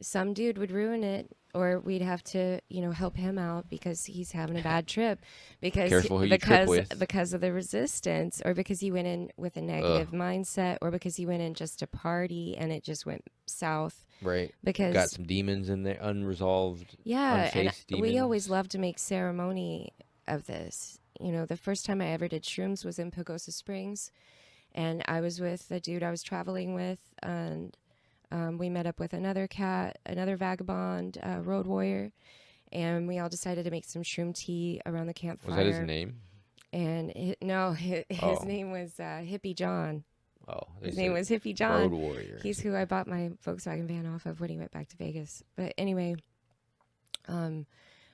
some dude would ruin it, or we'd have to, you know, help him out because he's having a bad trip, Careful who you trip with. because of the resistance, or because he went in with a Ugh. negative mindset, or because he went in just to party and it just went south. Right. Got Because some demons in there, unresolved, yeah, and unfaced we always demons. love to make ceremony of this. You know, the first time I ever did shrooms was in Pagosa Springs, and I was with the dude I was traveling with, and we met up with another cat, another vagabond, road warrior, and we all decided to make some shroom tea around the Was that his campfire. name? And no, his Oh. name was Hippie John. Oh, they His name said was Hippie Road John. Warrior. He's who I bought my Volkswagen van off of when he went back to Vegas. But anyway,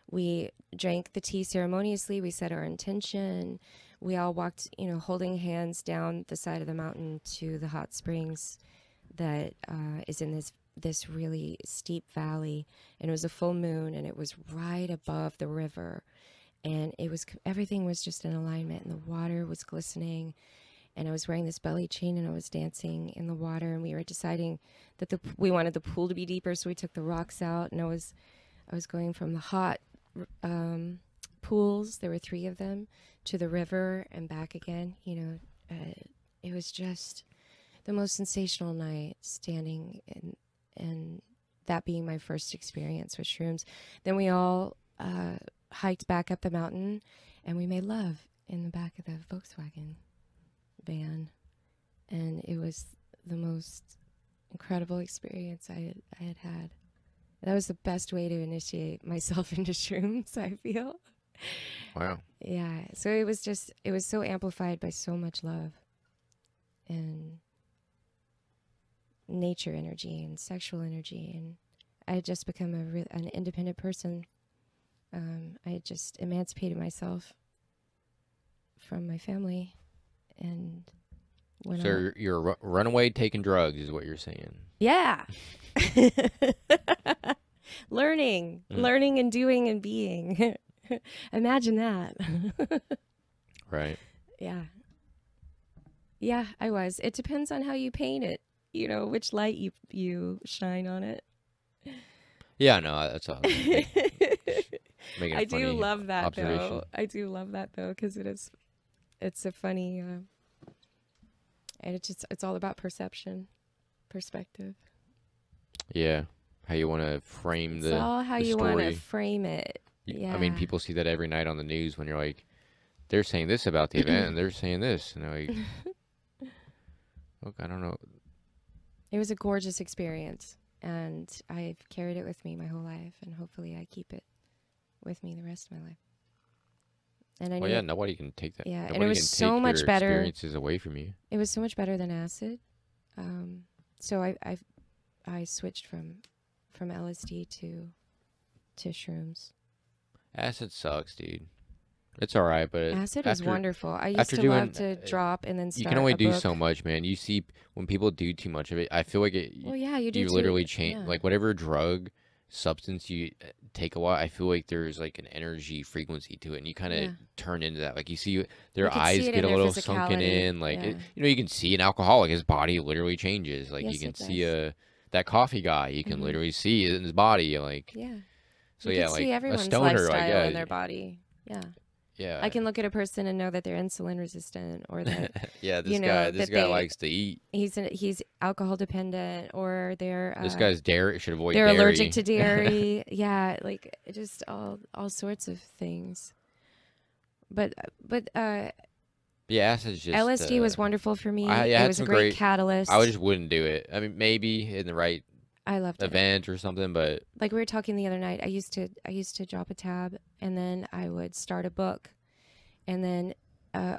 we drank the tea ceremoniously. We set our intention. We all walked, you know, holding hands down the side of the mountain to the hot springs that is in this really steep valley. And it was a full moon, and it was right above the river. And everything was just in alignment, and the water was glistening. And I was wearing this belly chain, and I was dancing in the water. And we were deciding that we wanted the pool to be deeper, so we took the rocks out. And I was going from the hot pools, there were 3 of them, to the river and back again. You know, it was just the most sensational night, standing and that being my first experience with shrooms. Then we all hiked back up the mountain, and we made love in the back of the Volkswagen van, and it was the most incredible experience I had. That was the best way to initiate myself into shrooms, I feel. Wow. Yeah. So it was so amplified by so much love and nature energy and sexual energy. And I had just become an independent person. I had just emancipated myself from my family and went out. So you're a runaway taking drugs, is what you're saying. Yeah. Learning and doing and being. Imagine that. Right. Yeah. Yeah, I was. It depends on how you paint it, you know, which light you shine on it. Yeah, no, that's all. Making a I do funny love that observation. though. I do love that though, because it's a funny, and it's all about perspective. Yeah, how you want to frame It's the all how the you want to story. frame it. Yeah. I mean, people see that every night on the news when you're like, they're saying this about the event, and they're saying this, and they're like, look, I don't know. It was a gorgeous experience, and I've carried it with me my whole life, and hopefully I keep it with me the rest of my life. And I Well, knew yeah, it, nobody can take that. yeah, and it Nobody was can so take your much better. experiences away from you. It was so much better than acid. So I switched from LSD to shrooms. Acid sucks, dude. It's all right, but Acid was after wonderful. I used after to doing, love to drop and then you start can only a do book. so much, man. You see, when people do too much of it, I feel like it. Well, yeah, you do You too. literally change, Yeah. like whatever drug, substance you take a lot. I feel like there's like an energy frequency to it, and you kind of Yeah. turn into that. Like you see their You could see eyes it get in a their little sunken physicality. in. Like Yeah. you know, you can see an alcoholic, his body literally changes. Like you Yes, can it see does. that coffee guy, you can Mhm. literally see it in his body. Like Yeah. so, You yeah, can see like a everyone's stoner, like lifestyle in yeah, their body. Yeah. yeah. I can look at a person and know that they're insulin resistant, or that Yeah, you know this that guy likes to eat. he's alcohol dependent, or This guy's dairy should avoid they're dairy. allergic to dairy. Yeah, like just all sorts of things. But Yeah, acid's just LSD was wonderful for me. I It had was a some great great. catalyst. I just wouldn't do it. I mean, maybe in the right I loved it. event or something, but Like we were talking the other night, I used to drop a tab, and then I would start a book, and then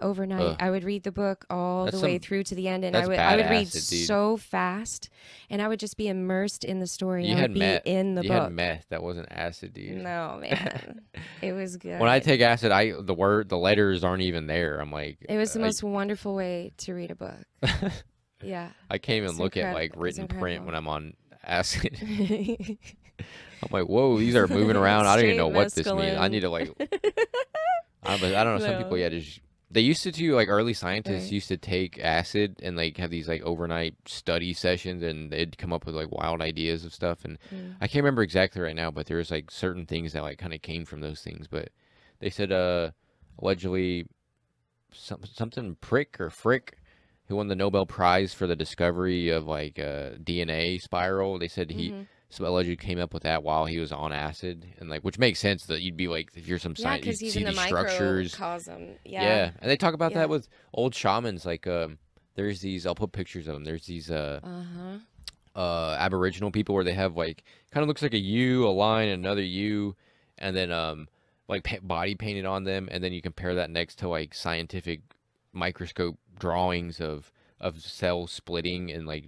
overnight ugh, I would read the book all that's the way some through to the end, and that's I bad would read acid, dude. so fast, and I would just be immersed in the story. You I had would be meth. in the You book. had meth. That wasn't acid, dude. No, man. It was good. When I take acid, the letters aren't even there. I'm like, It was the most wonderful way to read a book. Yeah. I can't even It's look at like it's written print incredible. when I'm on acid. I'm like, whoa, these are moving around. I don't even Straight know what this means. I mescaline. need to like, I don't know. Some people, No. yeah, just they used to do like early scientists Right. used to take acid and like have these like overnight study sessions, and they'd come up with like wild ideas of stuff. And Mm. I can't remember exactly right now, but there's like certain things that like kind of came from those things. But they said allegedly something Prick or Frick, who won the Nobel Prize for the discovery of like DNA spiral. They said he allegedly came up with that while he was on acid, and like which makes sense that you'd be like if you're some Yeah, scientist, because you'd he's see in the these structures. microcosm. Yeah. Yeah. And they talk about Yeah. that with old shamans. Like there's these. I'll put pictures of them. There's these Uh-huh. Aboriginal people where they have like kind of looks like a U, a line, another U, and then like body painted on them, and then you compare that next to like scientific microscope drawings of cells splitting and like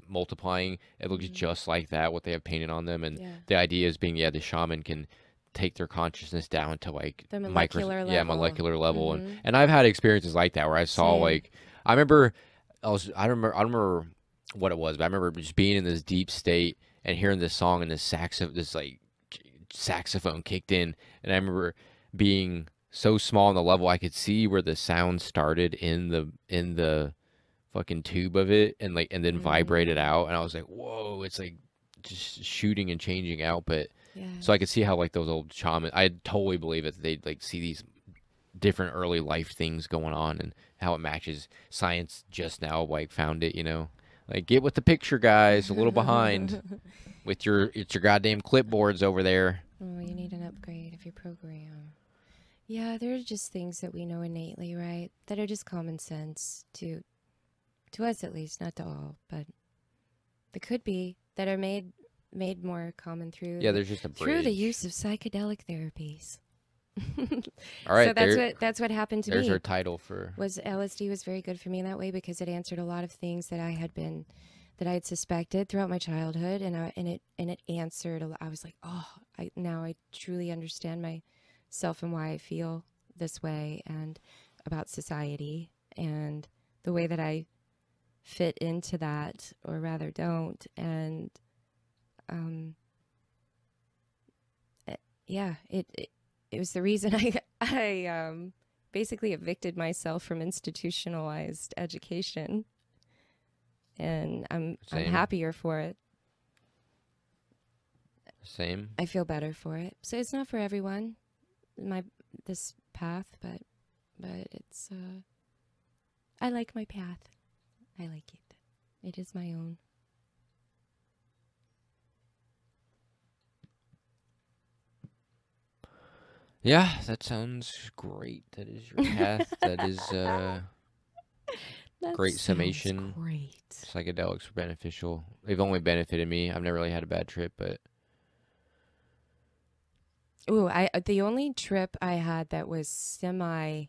multiplying. It looks just like that, what they have painted on them. And Yeah. the idea is being, yeah, the shaman can take their consciousness down to like The molecular yeah, level. molecular level. And I've had experiences like that where I saw Same. like I remember I don't remember what it was, but I remember just being in this deep state and hearing this song and this like saxophone kicked in, and I remember being so small on the level I could see where the sound started in the fucking tube of it, and like and then vibrated out, and I was like, whoa, it's like just shooting and changing out. But Yeah. so I could see how like those old shamans, I totally believe it, they'd like see these different early life things going on and how it matches. Science just now like found it, you know, like get with the picture, guys, a little behind with your goddamn clipboards over there. Oh, you need an upgrade of your program. Yeah, there are just things that we know innately, right? That are just common sense to us at least, not to all, but that could be that are made more common through Yeah, there's just a through the bridge. use of psychedelic therapies. All right, so that's what happened to there's me. our title for Was LSD was very good for me in that way because it answered a lot of things that I had suspected throughout my childhood, and it answered a lot. I was like, oh, now I truly understand myself and why I feel this way, and about society and the way that I fit into that, or rather don't. And it was the reason I basically evicted myself from institutionalized education, and I'm Same. happier for it. Same. I feel better for it. So it's not for everyone, this path, but it's I like my path. I like it. It is my own. Yeah, that sounds great. That is your path. That is That great sounds summation. Great. Psychedelics are beneficial. They've only benefited me. I've never really had a bad trip, but Ooh, I the only trip I had that was semi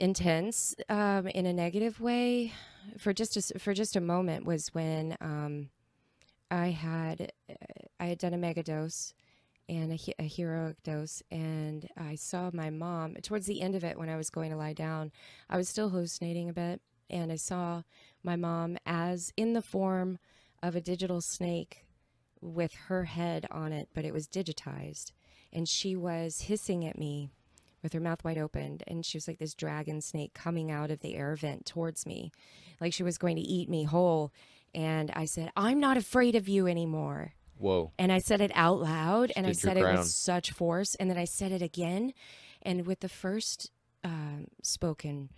intense in a negative way for just a moment was when I had I had done a mega dose and a heroic dose, and I saw my mom towards the end of it when I was going to lie down. I was still hallucinating a bit, and I saw my mom as in the form of a digital snake with her head on it, but it was digitized, and she was hissing at me with her mouth wide open, and she was like this dragon snake coming out of the air vent towards me, like she was going to eat me whole. And I said, "I'm not afraid of you anymore." Whoa. And I said it out loud, and I Stood your said it with ground. such force, and then I said it again, and with the first spoken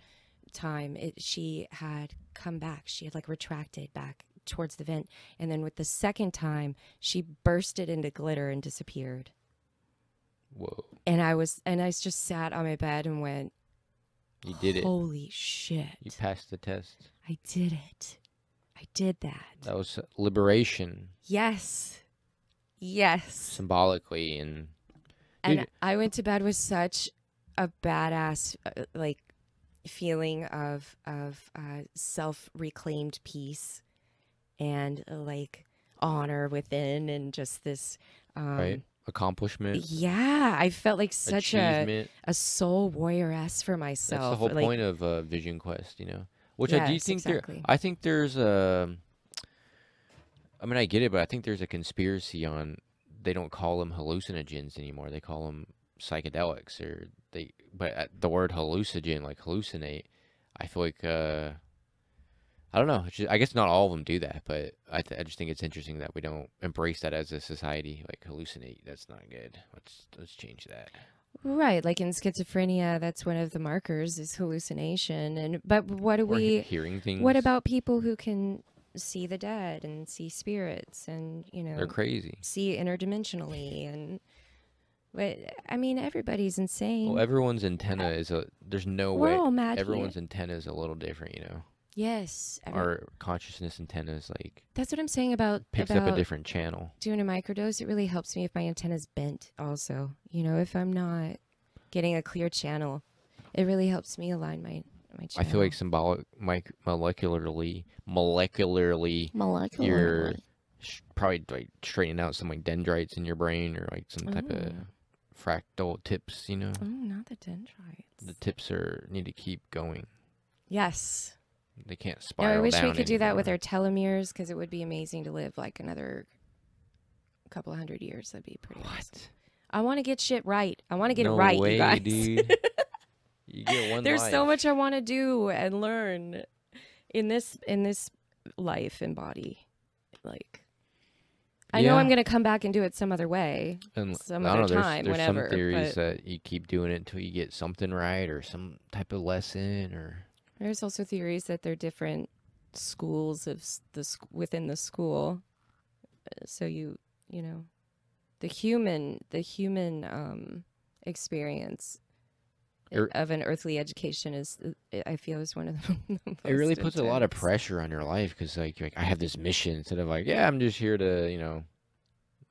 time, she had come back. She had like retracted back towards the vent, and then with the second time, she bursted into glitter and disappeared. Whoa. And I just sat on my bed and went, You did it. "Holy shit. You passed the test. I did it. I did that." That was liberation. Yes. Yes. Symbolically. And And I went to bed with such a badass like feeling of self-reclaimed peace and like honor within, and just this right? Accomplishment. Yeah, I felt like such achievement. a soul warrioress for myself. That's the whole like, point of Vision Quest, you know. Which yes, I do think exactly. I think there's a. I mean, I get it, but I think there's a conspiracy on. They don't call them hallucinogens anymore. They call them psychedelics, or they. But the word hallucinogen, like hallucinate, I feel like. I don't know. I guess not all of them do that, but I just think it's interesting that we don't embrace that as a society. Like hallucinate, that's not good. Let's change that. Right, like in schizophrenia, that's one of the markers is hallucination. And but what do Or we? hearing things. What about people who can see the dead and see spirits and They're crazy. see interdimensionally? And but I mean, everybody's insane. Well, everyone's antenna is a. There's no We're way. all mad Everyone's here. antenna is a little different, you know. Yes, Our consciousness antenna is like that's what I'm saying about picks up a different channel. doing a microdose. It really helps me if my antenna's bent. Also, if I'm not getting a clear channel, it really helps me align my channel. I feel like molecularly, you're probably like straightening out some like dendrites in your brain, or like some type of fractal tips, you know. Oh, not the dendrites. The tips need to keep going. Yes. They can't spiral I wish down we could do that anymore. with our telomeres, because it would be amazing to live like another couple of 100 years. That'd be pretty awesome. I want to get shit right. I want to get it right, way, you guys. Dude. You get one There's life. so much I want to do and learn in this life and body. Like, I know I'm going to come back and do it some other way, and some other time, there's whenever. Some theories that you keep doing it until you get something right, or some type of lesson, or... There's also theories that there are different schools of within the school. So the human experience of an earthly education is, I feel, is one of the most it really puts intense. a lot of pressure on your life, because like I have this mission, instead of like, yeah, I'm just here to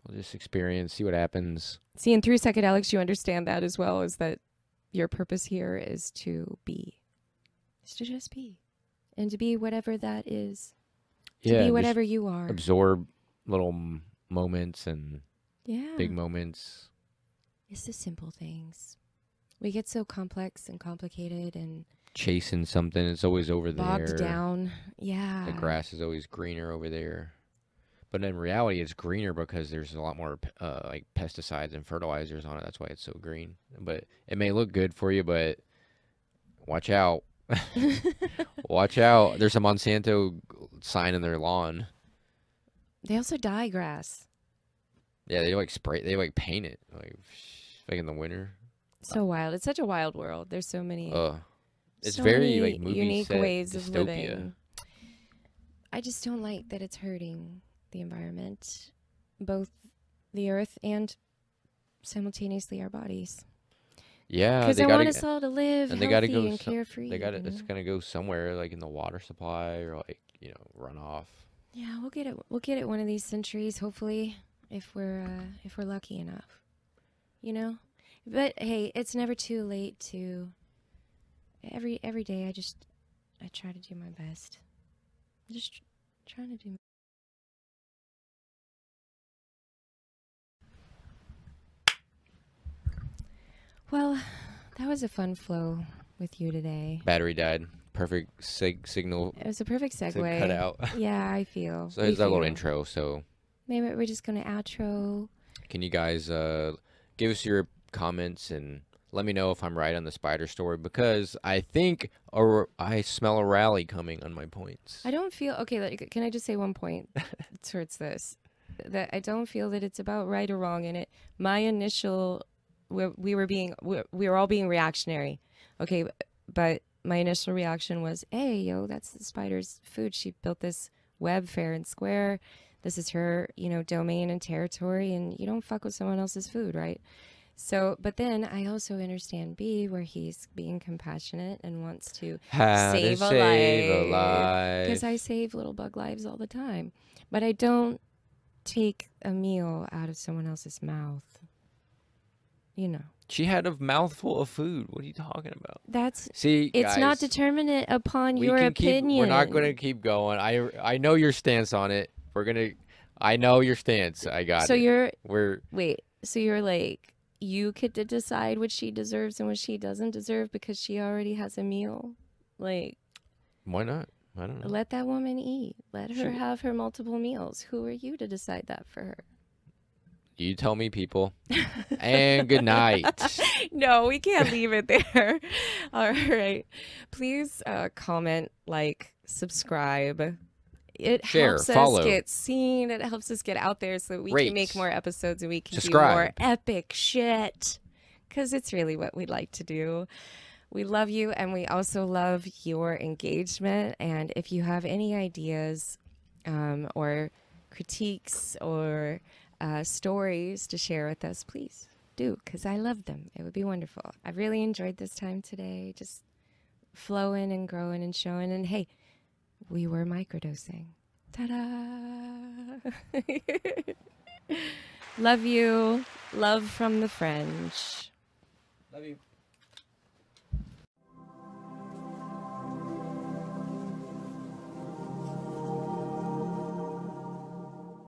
we'll just experience, see what happens. See, and through psychedelics, you understand that as well, is that your purpose here is to be. Is to just be. And to be whatever that is. To be whatever you are. Absorb little moments and big moments. It's the simple things. We get so complex and complicated and... Chasing something, it's always over there. Bogged down. Yeah. The grass is always greener over there. But in reality, it's greener because there's a lot more like pesticides and fertilizers on it. That's why it's so green. But it may look good for you, but watch out. Watch out. There's a Monsanto sign in their lawn. They also dye grass. Yeah, they like spray, they like paint it like in the winter. So wild. It's such a wild world. There's so many it's so very many like movie unique set ways dystopia. of living. I just don't like that it's hurting the environment, both the earth and simultaneously our bodies. Yeah, because I want us all to live and healthy and carefree. It's gonna go somewhere, like in the water supply, or like runoff. Yeah, we'll get it. We'll get it one of these centuries, hopefully, if we're lucky enough. you know? But hey, it's never too late to every day I try to do my best. Just trying to do. Well, that was a fun flow with you today. Battery died. Perfect signal. It was a perfect segue. To cut out. Yeah, I feel. So here's that little intro. So maybe we're just gonna outro. Can you guys give us your comments and let me know if I'm right on the spider story, because I think I smell a rally coming on my points. I don't feel okay. Can I just say one point towards this? That I don't feel that it's about right or wrong in it. My initial, we were all being reactionary, okay, but my initial reaction was, hey, yo, that's the spider's food. She built this web fair and square. This is her, domain and territory, and you don't fuck with someone else's food, right? So, but then I also understand B, where he's being compassionate and wants to save a life. Because I save little bug lives all the time. But I don't take a meal out of someone else's mouth. She had a mouthful of food. What are you talking about? It's guys, not determinate upon your opinion. We're not going to keep going. I know your stance on it. I know your stance. I got it. So you're like, you get to decide what she deserves and what she doesn't deserve because she already has a meal? Like, why not? I don't know. Let that woman eat. Let her have her multiple meals. Who are you to decide that for her? You tell me, people. And good night. No, we can't leave it there. All right. Please comment, like, subscribe. It helps us get seen. It helps us get out there so that we can make more episodes and we can do more epic shit. Because it's really what we like to do. We love you, and we also love your engagement. And if you have any ideas or critiques or stories to share with us, please do, because I love them. It would be wonderful. I really enjoyed this time today, just flowing and growing and showing. And hey, we were microdosing. Ta-da! Love you. Love from the French. Love you.